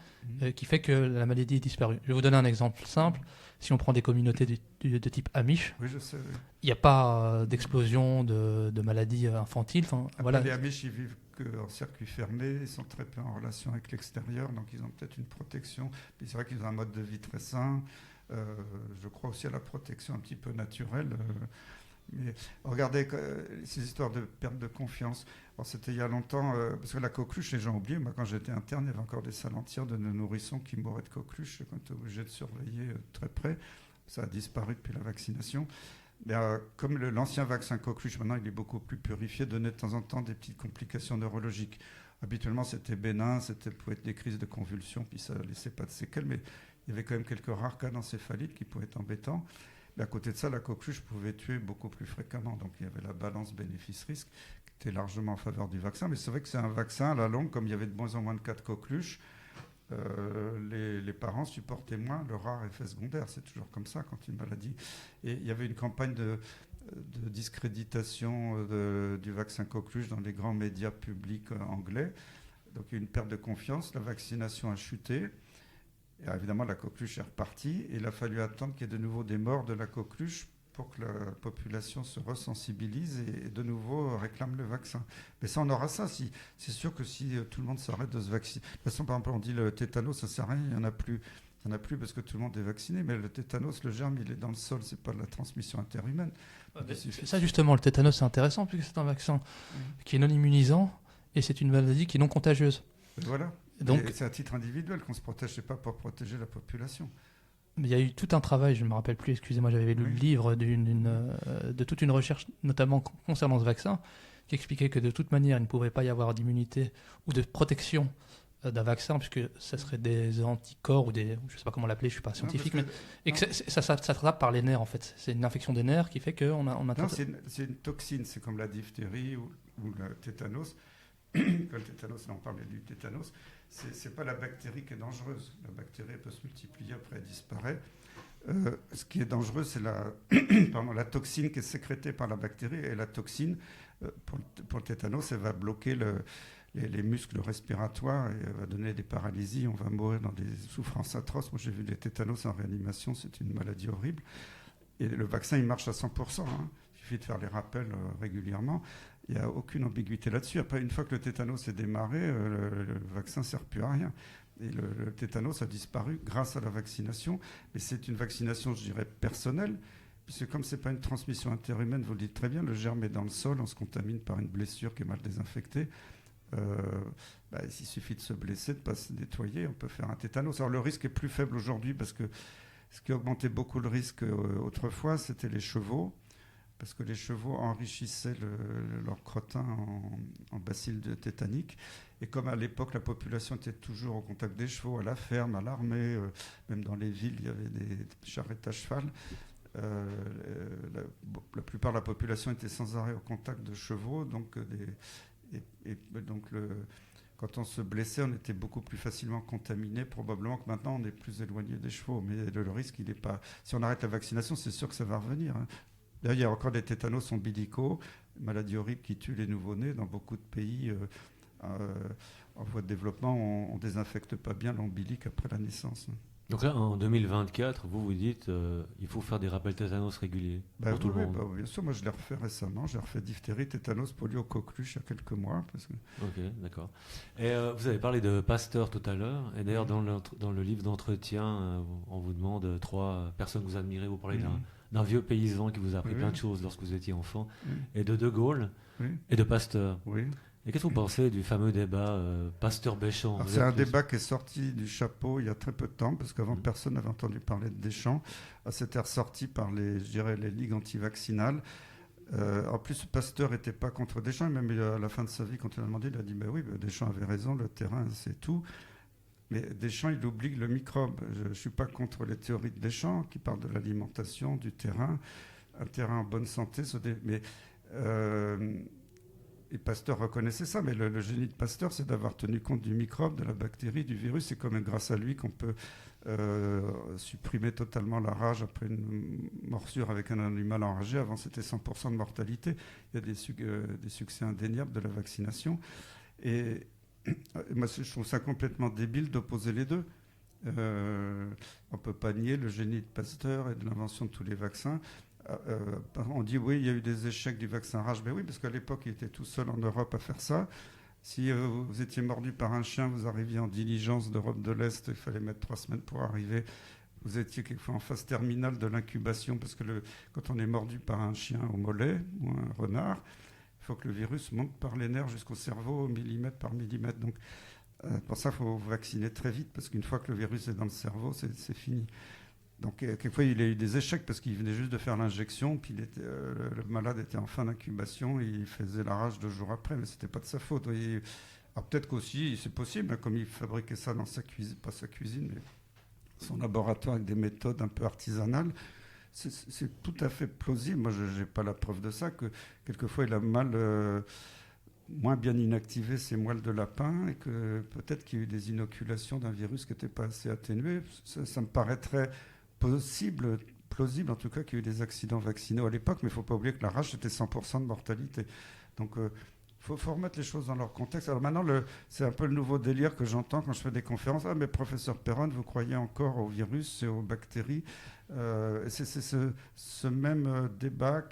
qui fait que la maladie est disparue? Je vais vous donner un exemple simple. Si on prend des communautés de type Amish, oui, je sais, oui. Il n'y a pas d'explosion de maladies infantiles. Voilà. Les Amish, ils vivent qu'en circuit fermé, ils sont très peu en relation avec l'extérieur, donc ils ont peut-être une protection. Puis c'est vrai qu'ils ont un mode de vie très sain. Je crois aussi à la protection un petit peu naturelle. Mais regardez ces histoires de perte de confiance. Alors, c'était il y a longtemps, parce que la coqueluche, les gens oublient. Moi, quand j'étais interne, il y avait encore des salles entières de nos nourrissons qui mouraient de coqueluche, qu'on était obligé de surveiller très près. Ça a disparu depuis la vaccination. Mais, comme l'ancien vaccin coqueluche, maintenant, il est beaucoup plus purifié, donnait de temps en temps des petites complications neurologiques. Habituellement, c'était bénin, pouvait être des crises de convulsions, puis ça ne laissait pas de séquelles, mais il y avait quand même quelques rares cas d'encéphalite qui pouvaient être embêtants. Mais à côté de ça, la coqueluche pouvait tuer beaucoup plus fréquemment. Donc il y avait la balance bénéfice-risque qui était largement en faveur du vaccin. Mais c'est vrai que c'est un vaccin, à la longue, comme il y avait de moins en moins de cas de coqueluche, les parents supportaient moins le rare effet secondaire. C'est toujours comme ça quand une maladie... Et il y avait une campagne de discréditation du vaccin coqueluche dans les grands médias publics anglais. Donc il y a eu une perte de confiance, la vaccination a chuté. Et évidemment, la coqueluche est repartie. Et il a fallu attendre qu'il y ait de nouveau des morts de la coqueluche pour que la population se resensibilise et de nouveau réclame le vaccin. Mais ça, on aura ça. C'est sûr que si tout le monde s'arrête de se vacciner. De toute façon, par exemple, on dit le tétanos, ça ne sert à rien, il n'y en a plus. Il n'y en a plus parce que tout le monde est vacciné, mais le tétanos, le germe, il est dans le sol, c'est pas de la transmission interhumaine. Ça, justement, le tétanos, c'est intéressant puisque c'est un vaccin qui est non immunisant et c'est une maladie qui est non contagieuse. Et voilà. Donc, et c'est à titre individuel qu'on se protège, c'est pas pour protéger la population. Il y a eu tout un travail, je ne me rappelle plus, excusez-moi, j'avais lu le livre de toute une recherche, notamment concernant ce vaccin, qui expliquait que de toute manière, il ne pouvait pas y avoir d'immunité ou de protection d'un vaccin, puisque ça serait des anticorps ou des, je ne sais pas comment l'appeler, je ne suis pas scientifique, et que ça s'attrape par les nerfs en fait. C'est une infection des nerfs qui fait qu'on a... Non, c'est une toxine, c'est comme la diphtérie ou le tétanos. Quand le tétanos, là on parlait du tétanos, c'est pas la bactérie qui est dangereuse. La bactérie peut se multiplier, après elle disparaît. Ce qui est dangereux, c'est la toxine qui est sécrétée par la bactérie. Et la toxine, pour le tétanos, elle va bloquer les muscles respiratoires et va donner des paralysies. On va mourir dans des souffrances atroces. Moi, j'ai vu des tétanos en réanimation. C'est une maladie horrible. Et le vaccin, il marche à 100%. Il suffit de faire les rappels régulièrement. Il n'y a aucune ambiguïté là-dessus. Après, une fois que le tétanos est démarré, le vaccin ne sert plus à rien. Et le tétanos a disparu grâce à la vaccination. Mais c'est une vaccination, je dirais, personnelle. Puisque comme ce n'est pas une transmission interhumaine, vous le dites très bien, le germe est dans le sol, on se contamine par une blessure qui est mal désinfectée. Il suffit de se blesser, de ne pas se nettoyer, on peut faire un tétanos. Alors le risque est plus faible aujourd'hui parce que ce qui augmentait beaucoup le risque autrefois, c'était les chevaux, parce que les chevaux enrichissaient leur crottin en bacilles tétaniques. Et comme à l'époque, la population était toujours au contact des chevaux, à la ferme, à l'armée, même dans les villes, il y avait des charrettes à cheval. La plupart de la population était sans arrêt au contact de chevaux, donc quand on se blessait, on était beaucoup plus facilement contaminé. Probablement que maintenant, on est plus éloigné des chevaux. Mais le risque, il n'est pas... Si on arrête la vaccination, c'est sûr que ça va revenir. D'ailleurs, il y a encore des tétanos ombilicaux, maladie horrible qui tue les nouveau-nés. Dans beaucoup de pays en voie de développement, on ne désinfecte pas bien l'ombilic après la naissance. Donc là, en 2024, vous dites il faut faire des rappels tétanos réguliers pour tout le monde. Bien sûr, moi je l'ai refait récemment. J'ai refait diphtérie, tétanos, polio, coqueluche il y a quelques mois. Ok, d'accord. Et vous avez parlé de Pasteur tout à l'heure. Et d'ailleurs, dans le livre d'entretien, on vous demande 3 personnes que vous admirez. Vous parlez d'un vieux paysan qui vous a appris plein de choses lorsque vous étiez enfant, et de Gaulle, et de Pasteur. Oui. Et qu'est-ce que vous pensez du fameux débat Pasteur-Béchamp? C'est un débat qui est sorti du chapeau il y a très peu de temps, parce qu'avant personne n'avait entendu parler de Deschamps. C'était ressorti par les ligues anti-vaccinales. En plus, Pasteur n'était pas contre Deschamps, même à la fin de sa vie, quand on a demandé, il a dit Deschamps avait raison, le terrain c'est tout. Mais Deschamps, il oublie le microbe. Je ne suis pas contre les théories de Deschamps, qui parlent de l'alimentation, du terrain, un terrain en bonne santé. Et Pasteur reconnaissait ça, mais le génie de Pasteur, c'est d'avoir tenu compte du microbe, de la bactérie, du virus. C'est quand même grâce à lui qu'on peut supprimer totalement la rage après une morsure avec un animal enragé. Avant, c'était 100% de mortalité. Il y a des succès indéniables de la vaccination. Et moi, je trouve ça complètement débile d'opposer les deux. On ne peut pas nier le génie de Pasteur et de l'invention de tous les vaccins. On dit oui, il y a eu des échecs du vaccin rage. Mais oui, parce qu'à l'époque, il était tout seul en Europe à faire ça. Si vous étiez mordu par un chien, vous arriviez en diligence d'Europe de l'Est, il fallait mettre 3 semaines pour arriver. Vous étiez quelquefois en phase terminale de l'incubation, parce que quand on est mordu par un chien au mollet ou un renard, il faut que le virus monte par les nerfs jusqu'au cerveau, millimètre par millimètre. Donc, pour ça, il faut vacciner très vite, parce qu'une fois que le virus est dans le cerveau, c'est fini. Donc, quelquefois, il a eu des échecs parce qu'il venait juste de faire l'injection, puis le malade était en fin d'incubation, et il faisait la rage 2 jours après, mais ce n'était pas de sa faute. Alors, peut-être qu'aussi, c'est possible, comme il fabriquait ça dans sa cuisine, pas sa cuisine, mais son laboratoire avec des méthodes un peu artisanales, c'est tout à fait plausible. Moi, je n'ai pas la preuve de ça, que quelquefois, il a moins bien inactivé ses moelles de lapin, et que peut-être qu'il y a eu des inoculations d'un virus qui n'était pas assez atténué. Ça me paraîtrait plausible en tout cas, qu'il y ait eu des accidents vaccinaux à l'époque, mais il ne faut pas oublier que la rage c'était 100% de mortalité. Donc il faut remettre les choses dans leur contexte. Alors maintenant, c'est un peu le nouveau délire que j'entends quand je fais des conférences. Ah, mais professeur Perron, vous croyez encore au virus et aux bactéries? C'est ce même débat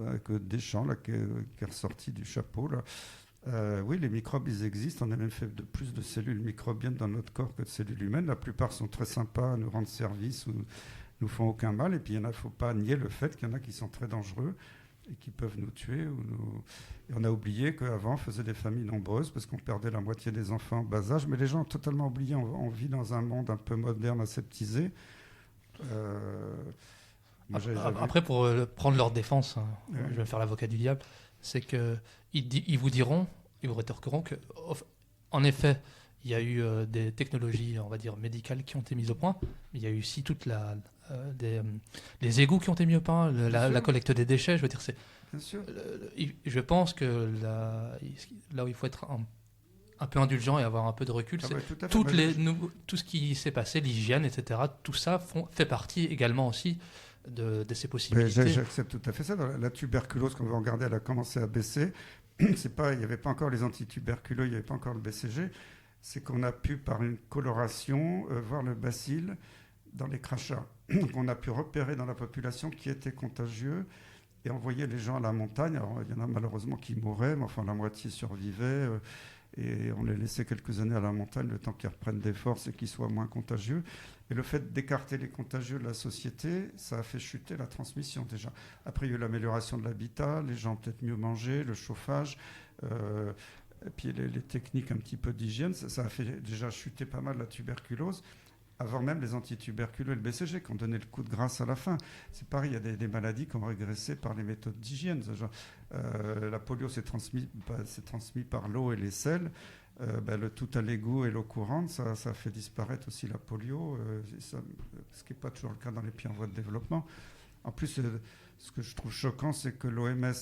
avec Deschamps là, qui est ressorti du chapeau. Là. Oui, les microbes, ils existent. On a même fait plus de cellules microbiennes dans notre corps que de cellules humaines. La plupart sont très sympas à nous rendre service ou nous font aucun mal. Et puis, il ne faut pas nier le fait qu'il y en a qui sont très dangereux et qui peuvent nous tuer. Et on a oublié qu'avant, on faisait des familles nombreuses parce qu'on perdait la moitié des enfants en bas âge. Mais les gens ont totalement oublié. On vit dans un monde un peu moderne, aseptisé. Après, pour prendre leur défense, je vais faire l'avocat du diable, c'est qu'ils vous diront, ils vous rétorqueront que, en effet, il y a eu des technologies, on va dire, médicales qui ont été mises au point, mais il y a eu aussi les égouts qui ont été mis au point, la collecte des déchets. Je veux dire, Bien sûr. Je pense que là où il faut être un peu indulgent et avoir un peu de recul, c'est tout ce qui s'est passé, l'hygiène, etc. Tout ça fait partie également aussi de ces possibilités. J'accepte tout à fait ça. La tuberculose, quand on regardait, elle a commencé à baisser. Il n'y avait pas encore les antituberculeux, il n'y avait pas encore le BCG. C'est qu'on a pu, par une coloration, voir le bacille dans les crachats. Donc on a pu repérer dans la population qui était contagieux et envoyer les gens à la montagne. Alors il y en a malheureusement qui mouraient, mais enfin la moitié survivait. Et on les laissait quelques années à la montagne, le temps qu'ils reprennent des forces et qu'ils soient moins contagieux. Et le fait d'écarter les contagieux de la société, ça a fait chuter la transmission déjà. Après, il y a eu l'amélioration de l'habitat, les gens ont peut-être mieux mangé, le chauffage, et puis les techniques un petit peu d'hygiène, ça a fait déjà chuter pas mal la tuberculose, avant même les antituberculeux et le BCG qui ont donné le coup de grâce à la fin. C'est pareil, il y a des maladies qui ont régressé par les méthodes d'hygiène. La polio s'est transmise par l'eau et les sels. Le tout à l'égout et l'eau courante, ça a fait disparaître aussi la polio, ce qui n'est pas toujours le cas dans les pays en voie de développement. En plus, ce que je trouve choquant, c'est que l'OMS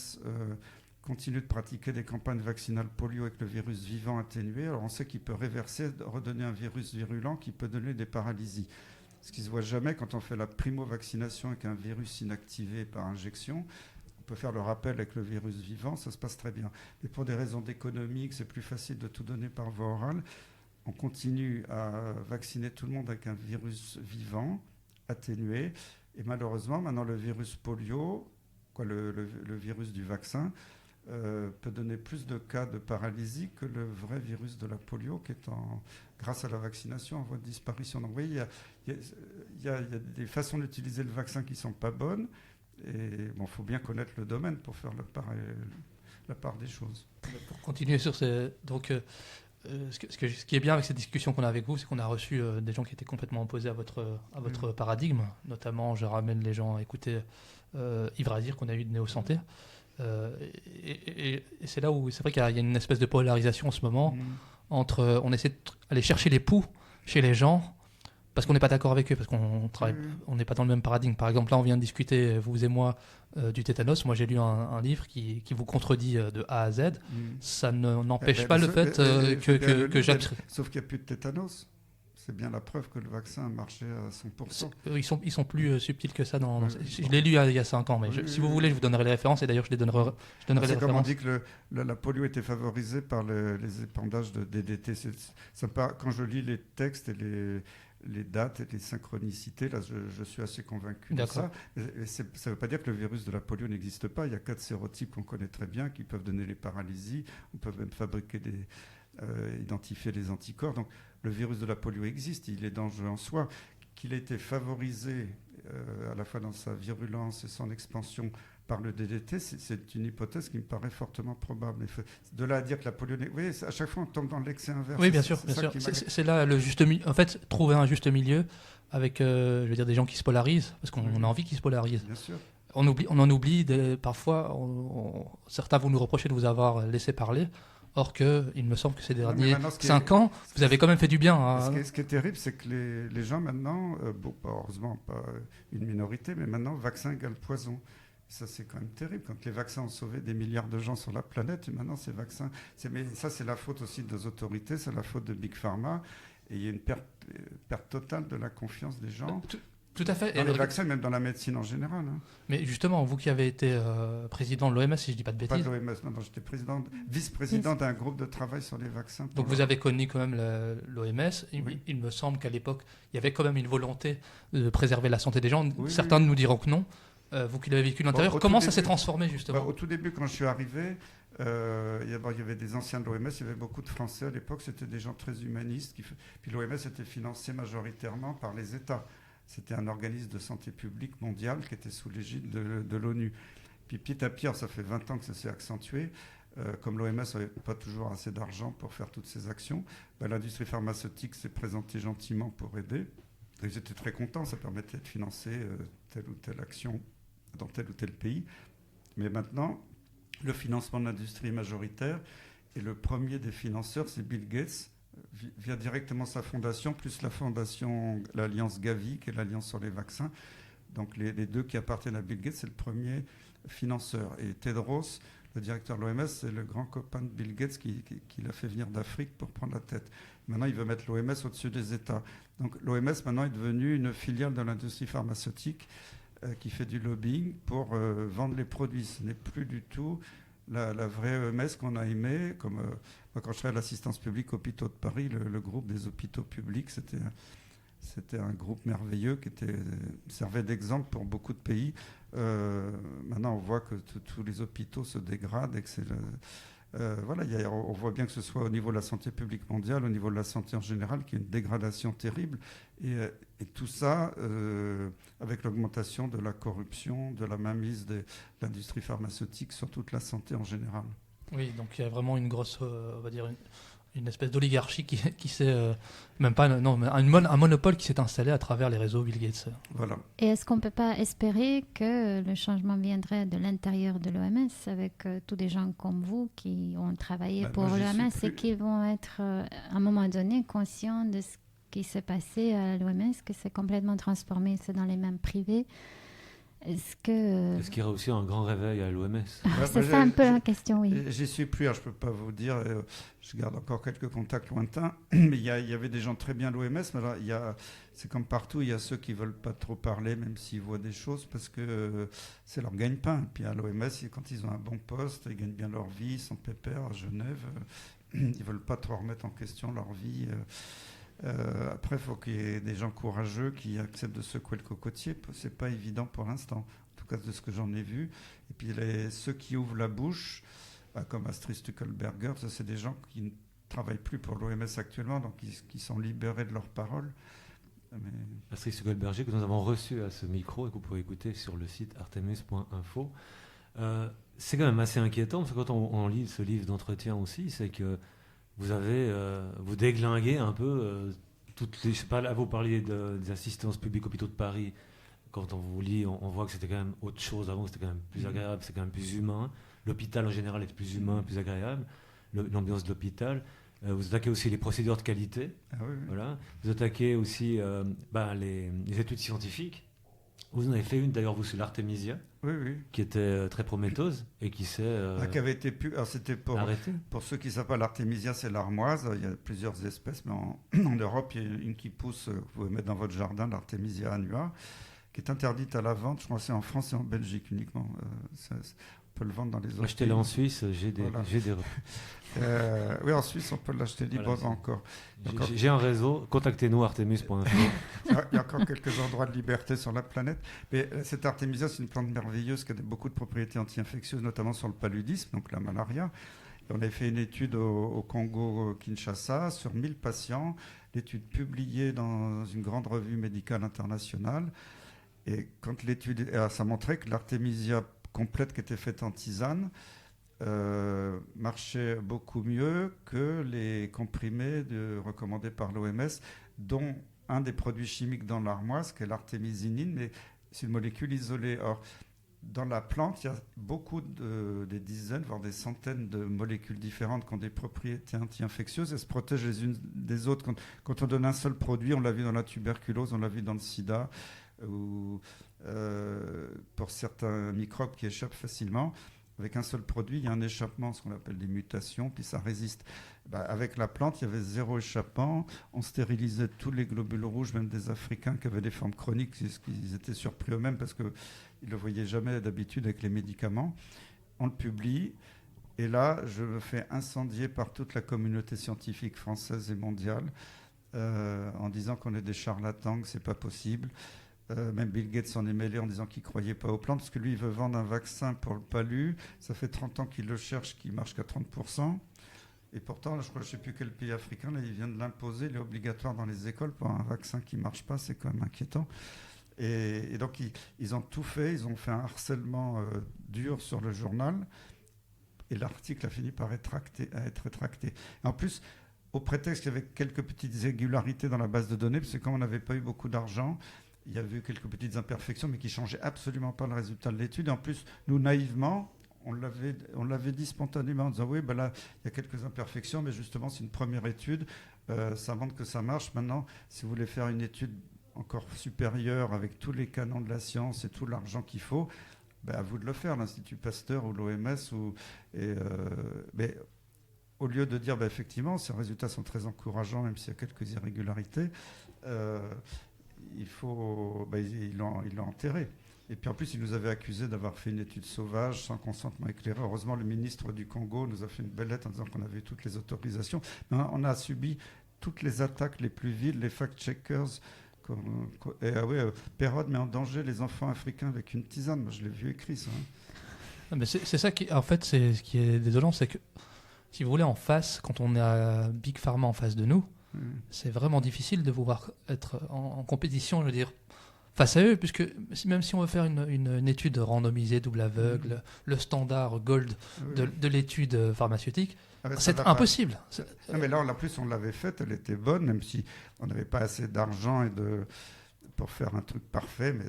continue de pratiquer des campagnes vaccinales polio avec le virus vivant atténué. Alors on sait qu'il peut réverser, redonner un virus virulent qui peut donner des paralysies. Ce qui ne se voit jamais quand on fait la primo-vaccination avec un virus inactivé par injection. On peut faire le rappel avec le virus vivant, ça se passe très bien. Mais pour des raisons d'économie, c'est plus facile de tout donner par voie orale. On continue à vacciner tout le monde avec un virus vivant, atténué. Et malheureusement, maintenant, le virus polio, le virus du vaccin, peut donner plus de cas de paralysie que le vrai virus de la polio, qui est, grâce à la vaccination, en voie de disparition. Donc, vous voyez, il y a des façons d'utiliser le vaccin qui ne sont pas bonnes. Et bon, faut bien connaître le domaine pour faire la part des choses. Pour continuer sur ce qui est bien avec cette discussion qu'on a avec vous, c'est qu'on a reçu des gens qui étaient complètement opposés à votre paradigme. Notamment, je ramène les gens à écouter Yves Razir qu'on a eu de Néo Santé. Et c'est là où c'est vrai qu'il y a une espèce de polarisation en ce moment entre on essaie d'aller chercher les poux chez les gens parce qu'on n'est pas d'accord avec eux, parce qu'on travaille, on n'est pas dans le même paradigme. Par exemple, là, on vient de discuter, vous et moi, du tétanos. Moi, j'ai lu un livre qui vous contredit de A à Z. Ça n'empêche pas le fait que j'abstrais. Sauf qu'il n'y a plus de tétanos. C'est bien la preuve que le vaccin a marché à 100%. Ils sont plus subtils que ça. Je l'ai lu il y a 5 ans, mais si vous voulez, je vous donnerai les références. Et d'ailleurs, je donnerai les références. Comme on dit que la polio était favorisée par les épandages de DDT. Quand je lis les textes et les dates et les synchronicités, là, je suis assez convaincu de ça. Ça ne veut pas dire que le virus de la polio n'existe pas. Il y a 4 sérotypes qu'on connaît très bien qui peuvent donner les paralysies. On peut même fabriquer identifier les anticorps. Donc, le virus de la polio existe. Il est dangereux en soi. Qu'il ait été favorisé à la fois dans sa virulence et son expansion par le DDT, c'est une hypothèse qui me paraît fortement probable. De là à dire que la polio... Oui, à chaque fois, on tombe dans l'excès inverse. Oui, bien sûr. C'est là le juste milieu. En fait, trouver un juste milieu avec je veux dire, des gens qui se polarisent, parce qu'on a envie qu'ils se polarisent. Bien sûr. On en oublie parfois. Certains vont nous reprocher de vous avoir laissé parler. Or il me semble que ces derniers 5 ans, vous avez quand même fait du bien. Ce qui est terrible, c'est que les gens maintenant, heureusement pas une minorité, mais maintenant, vaccin égale poison. Ça, c'est quand même terrible. Quand les vaccins ont sauvé des milliards de gens sur la planète, et maintenant, ces vaccins... Mais ça, c'est la faute aussi des autorités, c'est la faute de Big Pharma. Et il y a une perte totale de la confiance des gens. Tout à fait. Dans les vaccins, même dans la médecine en général. Hein. Mais justement, vous qui avez été président de l'OMS, si je ne dis pas de Pas bêtises. de l'OMS, non, j'étais vice-président d'un groupe de travail sur les vaccins. Donc vous avez connu quand même l'OMS. Oui. Il me semble qu'à l'époque, il y avait quand même une volonté de préserver la santé des gens. Oui, Certains nous diront que non. Vous qui l'avez vécu de l'intérieur, comment ça s'est transformé justement? Au tout début, quand je suis arrivé, il y avait des anciens de l'OMS, il y avait beaucoup de Français à l'époque, c'était des gens très humanistes. Puis l'OMS était financé majoritairement par les États. C'était un organisme de santé publique mondial qui était sous l'égide de l'ONU. Puis petit à petit, ça fait 20 ans que ça s'est accentué. Comme l'OMS n'avait pas toujours assez d'argent pour faire toutes ces actions, l'industrie pharmaceutique s'est présentée gentiment pour aider. Et ils étaient très contents, ça permettait de financer telle ou telle action dans tel ou tel pays. Mais maintenant, le financement de l'industrie est majoritaire et le premier des financeurs, c'est Bill Gates, via directement sa fondation, plus la fondation, l'Alliance Gavi, qui est l'Alliance sur les vaccins. Donc les deux qui appartiennent à Bill Gates, c'est le premier financeur. Et Tedros, le directeur de l'OMS, c'est le grand copain de Bill Gates qui l'a fait venir d'Afrique pour prendre la tête. Maintenant, il veut mettre l'OMS au-dessus des États. Donc l'OMS, maintenant, est devenue une filiale de l'industrie pharmaceutique qui fait du lobbying pour vendre les produits. Ce n'est plus du tout la vraie OMS qu'on a aimée. Comme moi, quand je travaillais à l'assistance publique aux hôpitaux de Paris, le groupe des hôpitaux publics, c'était un groupe merveilleux qui servait d'exemple pour beaucoup de pays. Maintenant, on voit que tous les hôpitaux se dégradent et que c'est on voit bien que ce soit au niveau de la santé publique mondiale, au niveau de la santé en général, qu'il y a une dégradation terrible. Et tout ça, avec l'augmentation de la corruption, de la mainmise de l'industrie pharmaceutique sur toute la santé en général. Oui, donc il y a vraiment une grosse, on va dire, une espèce d'oligarchie qui s'est, même pas, non, mais un monopole qui s'est installé à travers les réseaux Bill Gates. Voilà. Et est-ce qu'on ne peut pas espérer que le changement viendrait de l'intérieur de l'OMS avec tous des gens comme vous qui ont travaillé pour l'OMS et qui vont être à un moment donné conscients de ce qui s'est passé à l'OMS, que c'est complètement transformé, c'est dans les mains privées. Est-ce qu'il y aura aussi un grand réveil à l'OMS? C'est ça un peu la question, oui. J'y suis plus, je ne peux pas vous dire. Je garde encore quelques contacts lointains. Mais il y avait des gens très bien à l'OMS. Mais là, c'est comme partout, il y a ceux qui ne veulent pas trop parler, même s'ils voient des choses, parce que c'est leur gagne-pain. Puis à l'OMS, quand ils ont un bon poste, ils gagnent bien leur vie, ils sont pépères à Genève. Ils ne veulent pas trop remettre en question leur vie. Après, il faut qu'il y ait des gens courageux qui acceptent de secouer le cocotier. Ce n'est pas évident pour l'instant, en tout cas de ce que j'en ai vu. Et puis ceux qui ouvrent la bouche, comme Astrid Stuckelberger, ça c'est des gens qui ne travaillent plus pour l'OMS actuellement, donc qui sont libérés de leurs paroles. Mais... Astrid Stuckelberger, que nous avons reçu à ce micro et que vous pouvez écouter sur le site artemis.info. C'est quand même assez inquiétant, parce que quand on lit ce livre d'entretien aussi, c'est que vous déglinguez un peu toutes les. Je sais pas, là, vous parliez des assistances publiques hôpitaux de Paris. Quand on vous lit, on voit que c'était quand même autre chose avant, c'était quand même plus agréable, c'est quand même plus humain. L'hôpital en général est plus humain, plus agréable. L'ambiance de l'hôpital. Vous attaquez aussi les procédures de qualité. Ah oui. Voilà. Vous attaquez aussi les études scientifiques. Vous en avez fait une d'ailleurs, vous, sur l'artémisia, qui était très prometteuse et qui s'est qui avait été alors c'était arrêtée. Pour ceux qui ne savent pas, l'artémisia, c'est l'armoise. Il y a plusieurs espèces, mais en Europe, il y a une qui pousse, vous pouvez mettre dans votre jardin, l'artémisia annua, qui est interdite à la vente. Je crois que c'est en France et en Belgique uniquement. On peut le vendre dans les autres. Achetez-la en Suisse, j'ai des oui, en Suisse, on peut l'acheter librement encore. J'ai un réseau, contactez-nous artemis.info. Il y a encore quelques endroits de liberté sur la planète. Mais cette artémisia, c'est une plante merveilleuse qui a beaucoup de propriétés anti-infectieuses, notamment sur le paludisme, donc la malaria. Et on a fait une étude au Congo-Kinshasa sur 1000 patients, l'étude publiée dans une grande revue médicale internationale. Et quand l'étude, ça montrait que l'artémisia complète qui était faite en tisane marchait beaucoup mieux que les comprimés recommandés par l'OMS, dont un des produits chimiques dans l'armoise, qui est l'artémisinine, mais c'est une molécule isolée. Or, dans la plante, il y a beaucoup des dizaines, voire des centaines de molécules différentes qui ont des propriétés anti-infectieuses et se protègent les unes des autres. Quand on donne un seul produit, on l'a vu dans la tuberculose, on l'a vu dans le sida, ou pour certains microbes qui échappent facilement. avec un seul produit, il y a un échappement, ce qu'on appelle des mutations, puis ça résiste. Avec la plante, il y avait 0 échappement. On stérilisait tous les globules rouges, même des Africains qui avaient des formes chroniques, ils étaient surpris eux-mêmes parce qu'ils ne le voyaient jamais d'habitude avec les médicaments. On le publie. Et là, je me fais incendier par toute la communauté scientifique française et mondiale en disant qu'on est des charlatans, que ce n'est pas possible. Même Bill Gates s'en est mêlé en disant qu'il ne croyait pas aux plantes, parce que lui, il veut vendre un vaccin pour le palu. Ça fait 30 ans qu'il le cherche, qu'il ne marche qu'à 30%. Et pourtant, je ne sais plus quel pays africain, là, il vient de l'imposer, il est obligatoire dans les écoles pour un vaccin qui ne marche pas, c'est quand même inquiétant. Et donc, ils ont tout fait, ils ont fait un harcèlement dur sur le journal, et l'article a fini par être rétracté. Et en plus, au prétexte qu'il y avait quelques petites irrégularités dans la base de données, parce que comme on n'avait pas eu beaucoup d'argent, il y avait eu quelques petites imperfections, mais qui ne changeaient absolument pas le résultat de l'étude. Et en plus, nous, naïvement, on l'avait dit spontanément en disant oui, là, il y a quelques imperfections, mais justement, c'est une première étude. Ça montre que ça marche. Maintenant, si vous voulez faire une étude encore supérieure avec tous les canons de la science et tout l'argent qu'il faut, à vous de le faire, l'Institut Pasteur ou l'OMS. Mais au lieu de dire effectivement, ces résultats sont très encourageants, même s'il y a quelques irrégularités, il l'a enterré. Et puis en plus, il nous avait accusé d'avoir fait une étude sauvage, sans consentement éclairé. Heureusement, le ministre du Congo nous a fait une belle lettre en disant qu'on avait eu toutes les autorisations. Mais on a subi toutes les attaques les plus viles, les fact-checkers. Pérode met en danger les enfants africains avec une tisane. Moi, je l'ai vu écrit, ça. Mais c'est ça qui, en fait, c'est ce qui est désolant, c'est que, si vous voulez, en face, quand on a Big Pharma en face de nous, c'est vraiment difficile de vouloir être en compétition, je veux dire, face à eux, puisque même si on veut faire une étude randomisée, double aveugle, le standard gold de l'étude pharmaceutique, c'est impossible. Non, mais là, en plus, on l'avait faite, elle était bonne, même si on n'avait pas assez d'argent pour faire un truc parfait, mais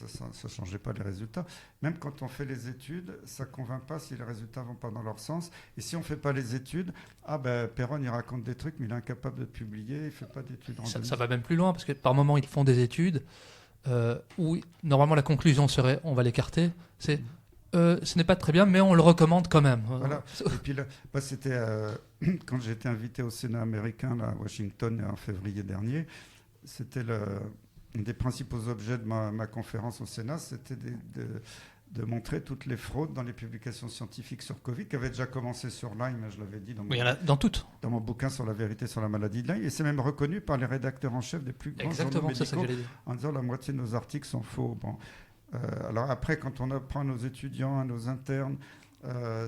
ça ne changeait pas les résultats. Même quand on fait les études, ça ne convainc pas si les résultats ne vont pas dans leur sens. Et si on ne fait pas les études, Perron, il raconte des trucs, mais il est incapable de publier, il ne fait pas d'études. Ça va même plus loin, parce que par moment, ils font des études où, normalement, la conclusion serait on va l'écarter. C'est ce n'est pas très bien, mais on le recommande quand même. Voilà. Et puis là, c'était quand j'ai été invité au Sénat américain là, à Washington en février dernier, c'était un des principaux objets de ma conférence au Sénat, c'était de montrer toutes les fraudes dans les publications scientifiques sur Covid, qui avaient déjà commencé sur Lyme, je l'avais dit il y en a dans toutes. Dans mon bouquin sur la vérité sur la maladie de Lyme, et c'est même reconnu par les rédacteurs en chef des plus grands journaux médicaux, en disant la moitié de nos articles sont faux. Bon. Alors après, quand on apprend à nos étudiants, à nos internes,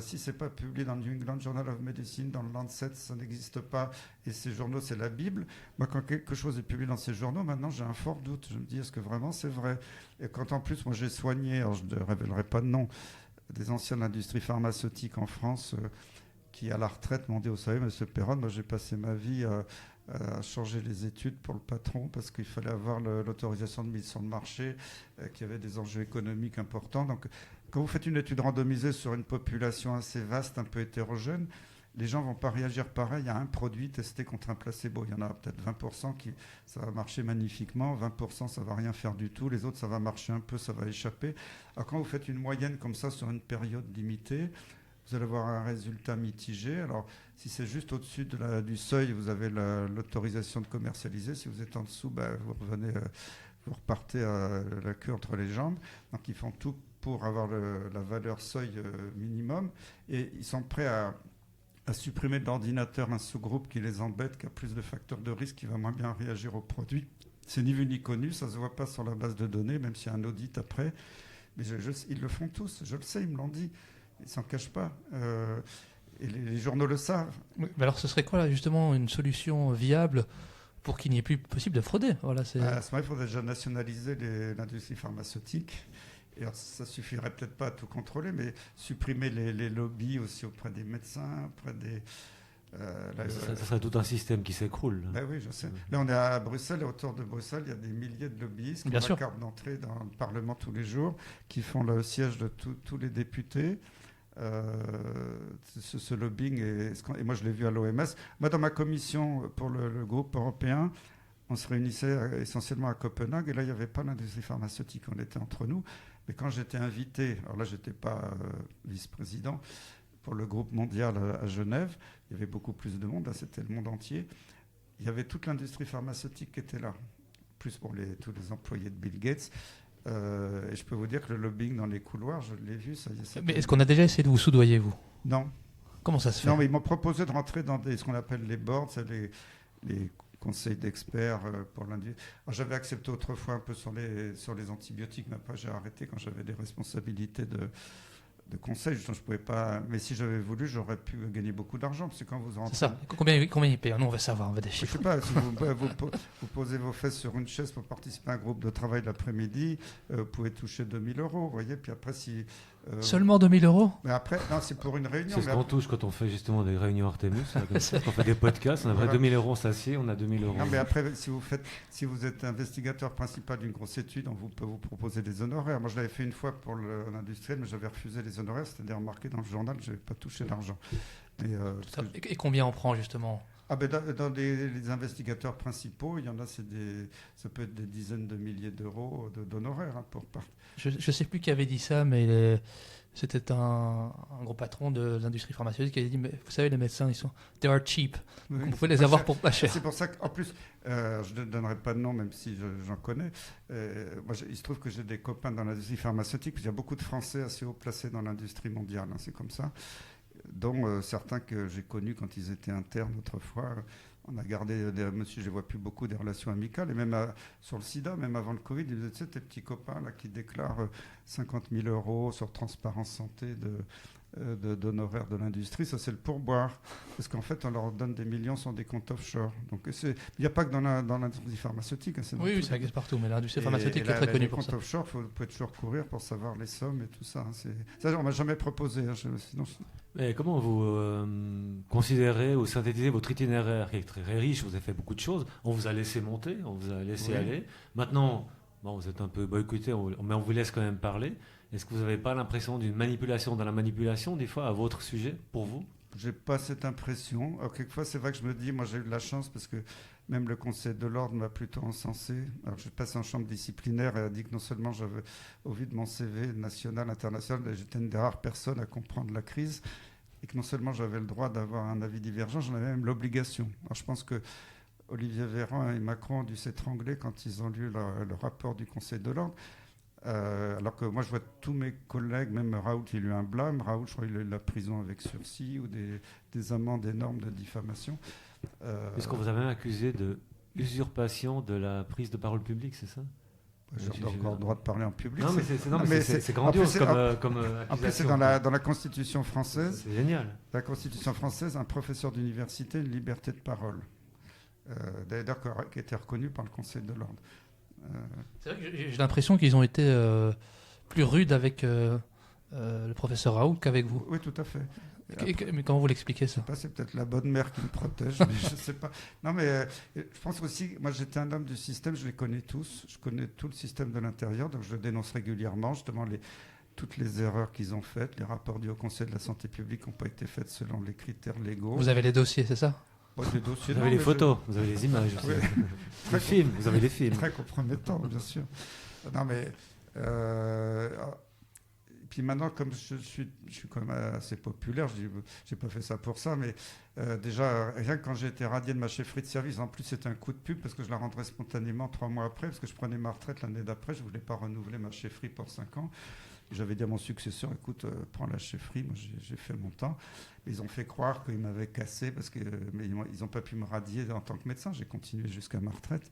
si ce n'est pas publié dans le New England Journal of Medicine, dans le Lancet, ça n'existe pas, et ces journaux, c'est la Bible. Moi, quand quelque chose est publié dans ces journaux, maintenant, j'ai un fort doute. Je me dis, est-ce que vraiment c'est vrai? Et quand en plus, moi, j'ai soigné, alors je ne révélerai pas de nom, des anciens de l'industrie pharmaceutique en France qui, à la retraite, m'ont dit, vous savez, monsieur Perron, moi, j'ai passé ma vie à changer les études pour le patron parce qu'il fallait avoir l'autorisation de mise sur le marché, qui avait des enjeux économiques importants. Donc, quand vous faites une étude randomisée sur une population assez vaste, un peu hétérogène, les gens ne vont pas réagir pareil. Il y a un produit testé contre un placebo. Il y en a peut-être 20% qui ça va marcher magnifiquement, 20% ça ne va rien faire du tout, les autres ça va marcher un peu, ça va échapper. Alors quand vous faites une moyenne comme ça sur une période limitée, vous allez avoir un résultat mitigé. Alors, si c'est juste au-dessus du seuil, vous avez l'autorisation de commercialiser. Si vous êtes en dessous, vous repartez à la queue entre les jambes. Donc, ils font tout pour avoir la valeur seuil minimum. Et ils sont prêts à supprimer de l'ordinateur un sous-groupe qui les embête, qui a plus de facteurs de risque, qui va moins bien réagir au produit. C'est ni vu ni connu, ça ne se voit pas sur la base de données, même s'il y a un audit après. Mais ils le font tous, je le sais, ils me l'ont dit. Ils ne s'en cachent pas. Et les journaux le savent. Oui, mais alors, ce serait quoi, là, justement, une solution viable pour qu'il n'y ait plus possible de frauder? Voilà, à ce moment-là, il faudrait déjà nationaliser l'industrie pharmaceutique. Et alors, ça ne suffirait peut-être pas à tout contrôler, mais supprimer les lobbies aussi auprès des médecins, auprès des... ça serait tout un système qui s'écroule. Ben oui, je sais. Là, on est à Bruxelles, et autour de Bruxelles, il y a des milliers de lobbyistes qui ont la carte d'entrée dans le Parlement tous les jours, qui font le siège de tous les députés. Ce lobbying, et moi je l'ai vu à l'OMS. Moi, dans ma commission pour le groupe européen, on se réunissait essentiellement à Copenhague, et là, il n'y avait pas l'industrie pharmaceutique, on était entre nous. Mais quand j'étais invité, alors là, je n'étais pas vice-président, pour le groupe mondial à Genève, il y avait beaucoup plus de monde, là c'était le monde entier. Il y avait toute l'industrie pharmaceutique qui était là, plus pour tous les employés de Bill Gates. Et je peux vous dire que le lobbying dans les couloirs, je l'ai vu. Ça y est, Mais est-ce qu'on a déjà essayé de vous soudoyer, vous? Non. Comment ça se fait? Non, mais ils m'ont proposé de rentrer dans ce qu'on appelle les boards, c'est les conseils d'experts pour l'industrie. J'avais accepté autrefois un peu sur les antibiotiques, mais après j'ai arrêté quand j'avais des responsabilités de conseil. Je pouvais pas, mais si j'avais voulu, j'aurais pu gagner beaucoup d'argent, parce que quand vous rentrez... C'est ça. Combien ils payent? Nous, on veut savoir, on veut des Je chiffres. sais pas, si vous posez vos fesses sur une chaise pour participer à un groupe de travail l'après-midi, vous pouvez toucher 2 000 €, vous voyez, puis après si... Seulement 2 000 €? Mais après, non, c'est pour une réunion. C'est ce qu'on touche quand on fait justement des réunions Artemus, quand on fait des podcasts, on a Voilà. 2 000 €, on s'assied, on a 2 000 €. Non, mais après, si vous êtes investigateur principal d'une grosse étude, on peut vous proposer des honoraires. Moi, je l'avais fait une fois pour l'industriel, mais j'avais refusé les honoraires, c'était remarqué dans le journal, je n'avais pas touché l'argent. Et combien on prend, justement? Dans les investigateurs principaux, il y en a, ça peut être des dizaines de milliers d'euros d'honoraires pour partir. Je ne sais plus qui avait dit ça, mais c'était un gros patron de l'industrie pharmaceutique qui avait dit, mais vous savez, les médecins, they are cheap. Oui, on pouvait les avoir pour pas cher. C'est pour ça qu'en plus, je ne donnerai pas de nom, même si j'en connais. Moi, il se trouve que j'ai des copains dans l'industrie pharmaceutique, parce qu'il y a beaucoup de Français assez haut placés dans l'industrie mondiale, c'est comme ça, dont certains que j'ai connus quand ils étaient internes autrefois. On a gardé, monsieur, je ne vois plus beaucoup, des relations amicales. Et même sur le sida, même avant le Covid, ils disaient, tu sais, tes petits copains là, qui déclarent 50 000 € sur Transparence Santé d'honoraires de l'industrie, ça c'est le pourboire. Parce qu'en fait, on leur donne des millions sur des comptes offshore. Donc il n'y a pas que dans l'industrie pharmaceutique. Oui, ça existe partout, mais l'industrie pharmaceutique est très connue pour ça. Les comptes offshore, vous pouvez toujours courir pour savoir les sommes et tout ça. Ça, on ne m'a jamais proposé. Sinon, Et comment vous considérez ou synthétisez votre itinéraire qui est très riche? Vous avez fait beaucoup de choses. On vous a laissé monter, on vous a laissé aller. Maintenant, vous êtes un peu boycotté, mais on vous laisse quand même parler. Est-ce que vous n'avez pas l'impression d'une manipulation dans la manipulation, des fois, à votre sujet, pour vous? J'ai pas cette impression. Alors, quelquefois, c'est vrai que je me dis, moi j'ai eu de la chance parce que même le Conseil de l'Ordre m'a plutôt encensé. Alors, je passe en chambre disciplinaire et a dit que non seulement j'avais, au vu de mon CV national, international, j'étais une des rares personnes à comprendre la crise, et que non seulement j'avais le droit d'avoir un avis divergent, j'en avais même l'obligation. Alors, je pense que Olivier Véran et Macron ont dû s'étrangler quand ils ont lu le rapport du Conseil de l'Ordre. Alors que moi, je vois tous mes collègues, même Raoult, il a eu un blâme. Raoult, je crois qu'il a eu la prison avec sursis ou des amendes énormes de diffamation. Est-ce qu'on vous a même accusé de usurpation de la prise de parole publique, c'est ça? J'ai encore le droit de parler en public. Non, mais c'est grandiose comme accusation. En plus, c'est dans la Constitution française. C'est génial. La Constitution française, un professeur d'université, une liberté de parole. D'ailleurs, qui a été reconnue par le Conseil de l'Ordre. C'est vrai que j'ai l'impression qu'ils ont été plus rudes avec le professeur Raoult qu'avec vous. Oui, tout à fait. Mais comment vous l'expliquez ça? C'est peut-être la bonne mère qui me protège, mais je ne sais pas. Non, mais je pense aussi, moi j'étais un homme du système, je les connais tous, je connais tout le système de l'intérieur, donc je le dénonce régulièrement, justement toutes les erreurs qu'ils ont faites, les rapports du Haut Conseil de la santé publique n'ont pas été faits selon les critères légaux. Vous avez les dossiers, c'est ça? Des dossiers, vous avez les photos, vous avez les images aussi. Les films, vous avez les films. Très compromettant, bien sûr. Non, mais... puis maintenant, comme je suis quand même assez populaire, je n'ai pas fait ça pour ça, mais déjà, rien que quand j'ai été radié de ma chefferie de service, en plus c'était un coup de pub parce que je la rendrais spontanément 3 mois après, parce que je prenais ma retraite l'année d'après, je ne voulais pas renouveler ma chefferie pour 5 ans. J'avais dit à mon successeur, écoute, prends la chefferie, moi j'ai fait mon temps. Ils ont fait croire qu'ils m'avaient cassé, mais ils n'ont pas pu me radier en tant que médecin, j'ai continué jusqu'à ma retraite.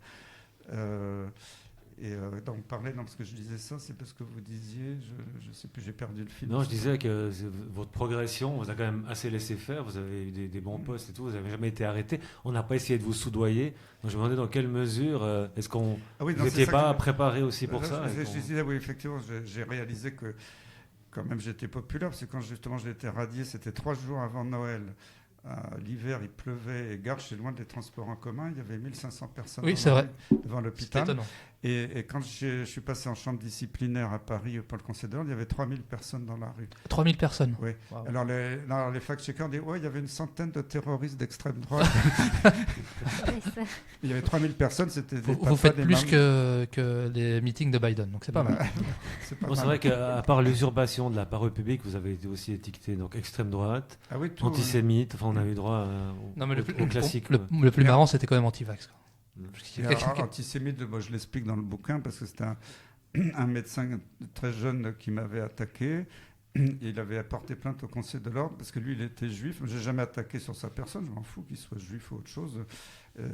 Donc, parce que je disais ça, c'est parce que vous disiez, je ne sais plus, j'ai perdu le fil. Non, je disais que votre progression, on vous a quand même assez laissé faire, vous avez eu des bons postes et tout, vous n'avez jamais été arrêté, on n'a pas essayé de vous soudoyer. Donc je me demandais dans quelle mesure, est-ce qu'on vous n'étiez pas préparé aussi pour ça? Je disais, oui, effectivement, j'ai réalisé que quand même j'étais populaire, parce que quand justement j'ai été radié, c'était 3 jours avant Noël. l'hiver, il pleuvait et Garches est loin des transports en commun. Il y avait 1500 personnes devant l'hôpital. C'est étonnant. Et quand je suis passé en chambre disciplinaire à Paris pour le Conseil de l'ordre, il y avait 3000 personnes dans la rue. 3000 personnes. Oui. Wow. Alors les fact-checkers ont dit il y avait une centaine de terroristes d'extrême droite. Il y avait 3000 personnes, c'était des Vous faites plus que les meetings de Biden, donc c'est pas mal. C'est pas Bon, c'est vrai qu'à part l'usurpation de la parole publique, vous avez été aussi étiqueté donc extrême droite, antisémite. Enfin, on avait eu droit non, mais au classique. Le plus marrant, c'était quand même anti-vax. Antisémite, je l'explique dans le bouquin parce que c'était un médecin très jeune qui m'avait attaqué. Il avait porté plainte au Conseil de l'ordre parce que lui, il était juif. Je n'ai jamais attaqué sur sa personne, je m'en fous qu'il soit juif ou autre chose.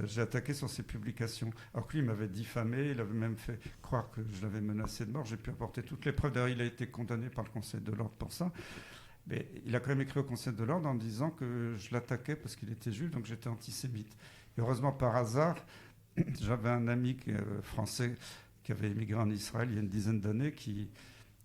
J'ai attaqué sur ses publications. Alors que lui, il m'avait diffamé, il avait même fait croire que je l'avais menacé de mort. J'ai pu apporter toutes les preuves. D'ailleurs, il a été condamné par le Conseil de l'ordre pour ça. Mais il a quand même écrit au Conseil de l'ordre en disant que je l'attaquais parce qu'il était juif, donc j'étais antisémite. Et heureusement, par hasard, j'avais un ami français qui avait émigré en Israël il y a une dizaine d'années qui,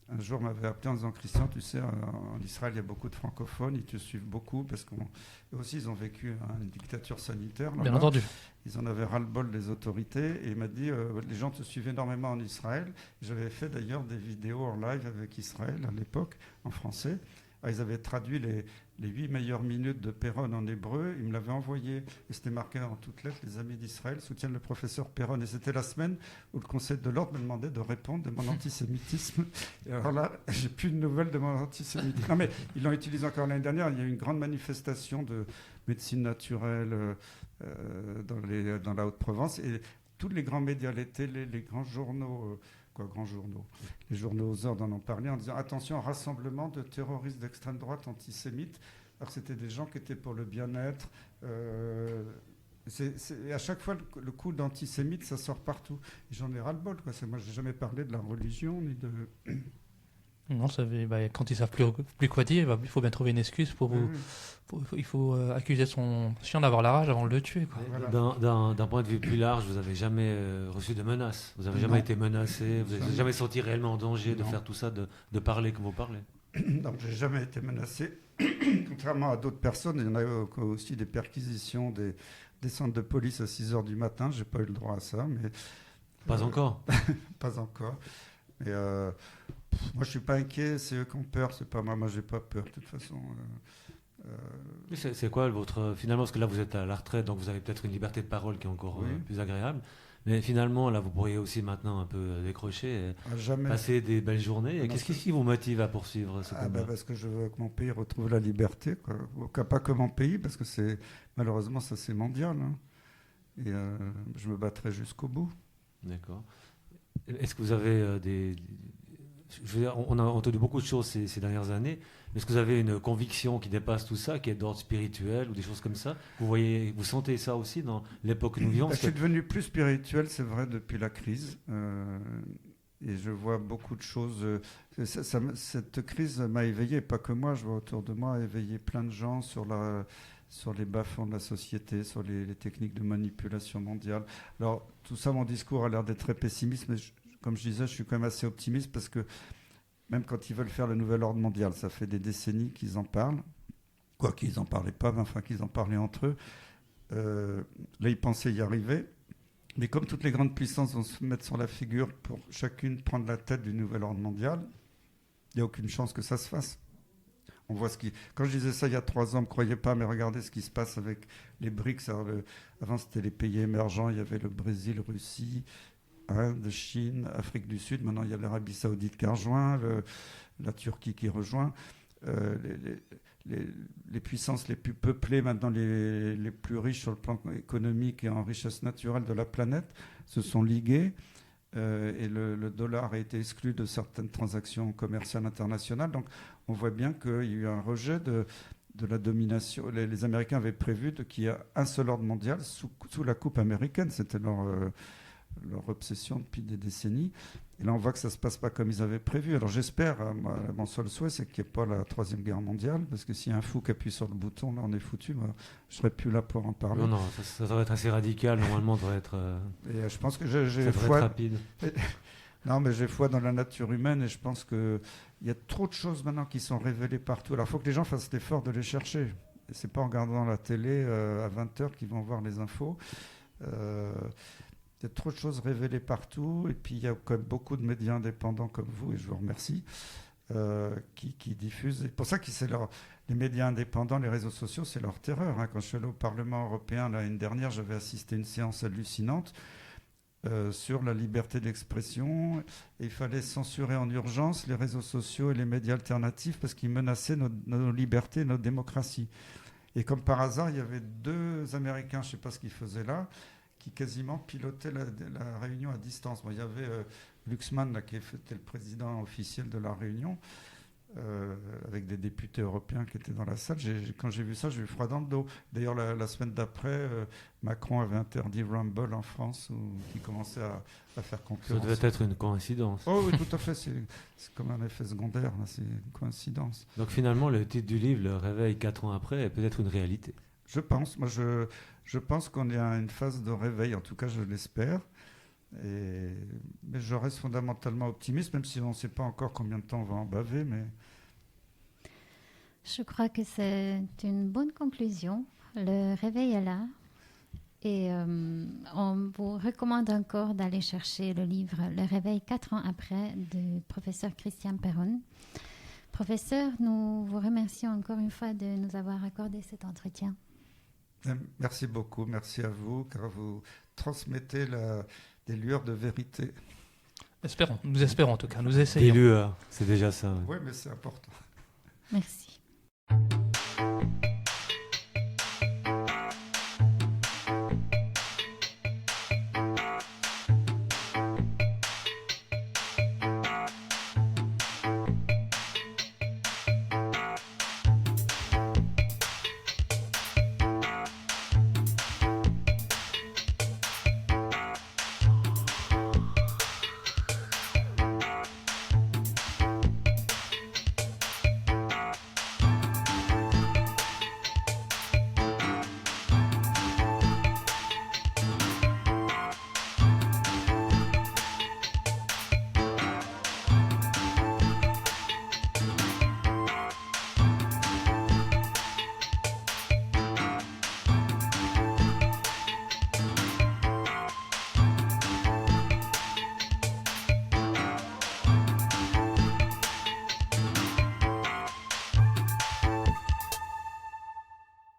un jour, m'avait appelé en disant « Christian, tu sais, en Israël, il y a beaucoup de francophones, ils te suivent beaucoup parce qu'aussi, ils ont vécu une dictature sanitaire. » Bien entendu. Ils en avaient ras-le-bol des autorités et il m'a dit les gens te suivent énormément en Israël. J'avais fait d'ailleurs des vidéos en live avec Israël à l'époque, en français. Alors, ils avaient traduit les 8 meilleures minutes de Perron en hébreu. Ils me l'avaient envoyé. Et c'était marqué en toutes lettres, les amis d'Israël soutiennent le professeur Perron. Et c'était la semaine où le Conseil de l'ordre me demandait de répondre de mon antisémitisme. Et alors là, j'ai plus de nouvelles de mon antisémitisme. Non, mais ils l'ont utilisé encore l'année dernière. Il y a eu une grande manifestation de médecine naturelle dans la Haute-Provence. Et tous les grands médias, les télés, les grands journaux... grands journaux. Les journaux aux ordres en ont parlé en disant attention, rassemblement de terroristes d'extrême droite antisémites. Alors c'était des gens qui étaient pour le bien-être. À chaque fois, le coup d'antisémite, ça sort partout. Et j'en ai ras-le-bol. Moi, j'ai jamais parlé de la religion ni de. Non, quand ils savent plus quoi dire, il faut bien trouver une excuse pour vous. Il faut accuser son chien d'avoir la rage avant de le tuer. Quoi. Voilà. D'un point de vue plus large, vous n'avez jamais reçu de menaces. Vous n'avez jamais été menacé. Vous n'avez jamais senti réellement en danger de faire tout ça, de parler comme vous parlez. Non, j'ai jamais été menacé. Contrairement à d'autres personnes, il y en a eu aussi des perquisitions, des centres de police à 6h du matin. J'ai pas eu le droit à ça, mais pas encore. Pas encore. Mais moi, je suis pas inquiet. C'est eux qui ont peur. C'est pas moi. Moi, j'ai pas peur de toute façon. C'est quoi finalement, parce que là vous êtes à la retraite, donc vous avez peut-être une liberté de parole qui est encore plus agréable, mais finalement là vous pourriez aussi maintenant un peu décrocher et passer des belles journées. Et qu'est-ce qui vous motive à poursuivre ce combat? Parce que je veux que mon pays retrouve la liberté, quoi. Pas que mon pays, parce que malheureusement ça c'est mondial, hein. Et je me battrai jusqu'au bout. D'accord. Est-ce que vous avez on a entendu beaucoup de choses ces dernières années. Est-ce que vous avez une conviction qui dépasse tout ça, qui est d'ordre spirituel ou des choses comme ça? Vous sentez ça aussi dans l'époque que nous vivons? Je suis devenu plus spirituel, c'est vrai, depuis la crise. Et je vois beaucoup de choses. Cette crise m'a éveillé, pas que moi, je vois autour de moi éveiller plein de gens sur les bas-fonds de la société, sur les techniques de manipulation mondiale. Alors, tout ça, mon discours a l'air d'être très pessimiste, mais comme je disais, je suis quand même assez optimiste parce que même quand ils veulent faire le nouvel ordre mondial, ça fait des décennies qu'ils en parlent. Quoi qu'ils n'en parlaient pas, mais enfin qu'ils en parlaient entre eux. Là, ils pensaient y arriver. Mais comme toutes les grandes puissances vont se mettre sur la figure pour chacune prendre la tête du nouvel ordre mondial, il n'y a aucune chance que ça se fasse. On voit Quand je disais ça il y a 3 ans, ne me croyez pas, mais regardez ce qui se passe avec les BRICS. Avant, c'était les pays émergents. Il y avait le Brésil, Russie, Inde, Chine, Afrique du Sud. Maintenant, il y a l'Arabie Saoudite qui a rejoint, la Turquie qui rejoint. Les puissances les plus peuplées, maintenant les plus riches sur le plan économique et en richesse naturelle de la planète, se sont liguées. Et le dollar a été exclu de certaines transactions commerciales internationales. Donc, on voit bien qu'il y a eu un rejet de la domination. Les Américains avaient prévu qu'il y ait un seul ordre mondial sous la coupe américaine. C'était leur obsession depuis des décennies. Et là, on voit que ça ne se passe pas comme ils avaient prévu. Alors j'espère, mon seul souhait, c'est qu'il n'y ait pas la 3e guerre mondiale, parce que s'il y a un fou qui appuie sur le bouton, là, on est foutu. Moi, je ne serais plus là pour en parler. Non, ça devrait être assez radical. Normalement, ça devrait être et je pense que j'ai foi... rapide. Non, mais j'ai foi dans la nature humaine, et je pense qu'il y a trop de choses maintenant qui sont révélées partout. Alors, il faut que les gens fassent l'effort de les chercher. Et c'est pas en regardant la télé à 20h qu'ils vont voir les infos. Il y a trop de choses révélées partout. Et puis, il y a quand même beaucoup de médias indépendants comme vous, et je vous remercie, qui diffusent. C'est pour ça que les médias indépendants, les réseaux sociaux, c'est leur terreur. Quand je suis allé au Parlement européen l'année dernière, j'avais assisté à une séance hallucinante sur la liberté d'expression. Et il fallait censurer en urgence les réseaux sociaux et les médias alternatifs parce qu'ils menaçaient nos libertés, notre démocratie. Et comme par hasard, il y avait 2 Américains, je ne sais pas ce qu'ils faisaient là, qui quasiment pilotaient la réunion à distance. Bon, il y avait Luxman, là, qui était le président officiel de la réunion, avec des députés européens qui étaient dans la salle. Quand j'ai vu ça, j'ai eu froid dans le dos. D'ailleurs, la semaine d'après, Macron avait interdit Rumble en France, qui commençait à faire concurrence. Ça devait être une coïncidence. Oh oui, tout à fait. C'est comme un effet secondaire, là, c'est une coïncidence. Donc finalement, le titre du livre, Le réveil 4 ans après, est peut-être une réalité. Je pense. Moi, je pense qu'on est à une phase de réveil, en tout cas, je l'espère. Mais je reste fondamentalement optimiste, même si on ne sait pas encore combien de temps on va en baver. Mais... Je crois que c'est une bonne conclusion. Le réveil est là. Et on vous recommande encore d'aller chercher le livre Le réveil 4 ans après du professeur Christian Perron. Professeur, nous vous remercions encore une fois de nous avoir accordé cet entretien. Merci beaucoup, merci à vous, car vous transmettez des lueurs de vérité. Nous espérons en tout cas, nous essayons. Des lueurs, c'est déjà ça. Oui, mais c'est important. Merci.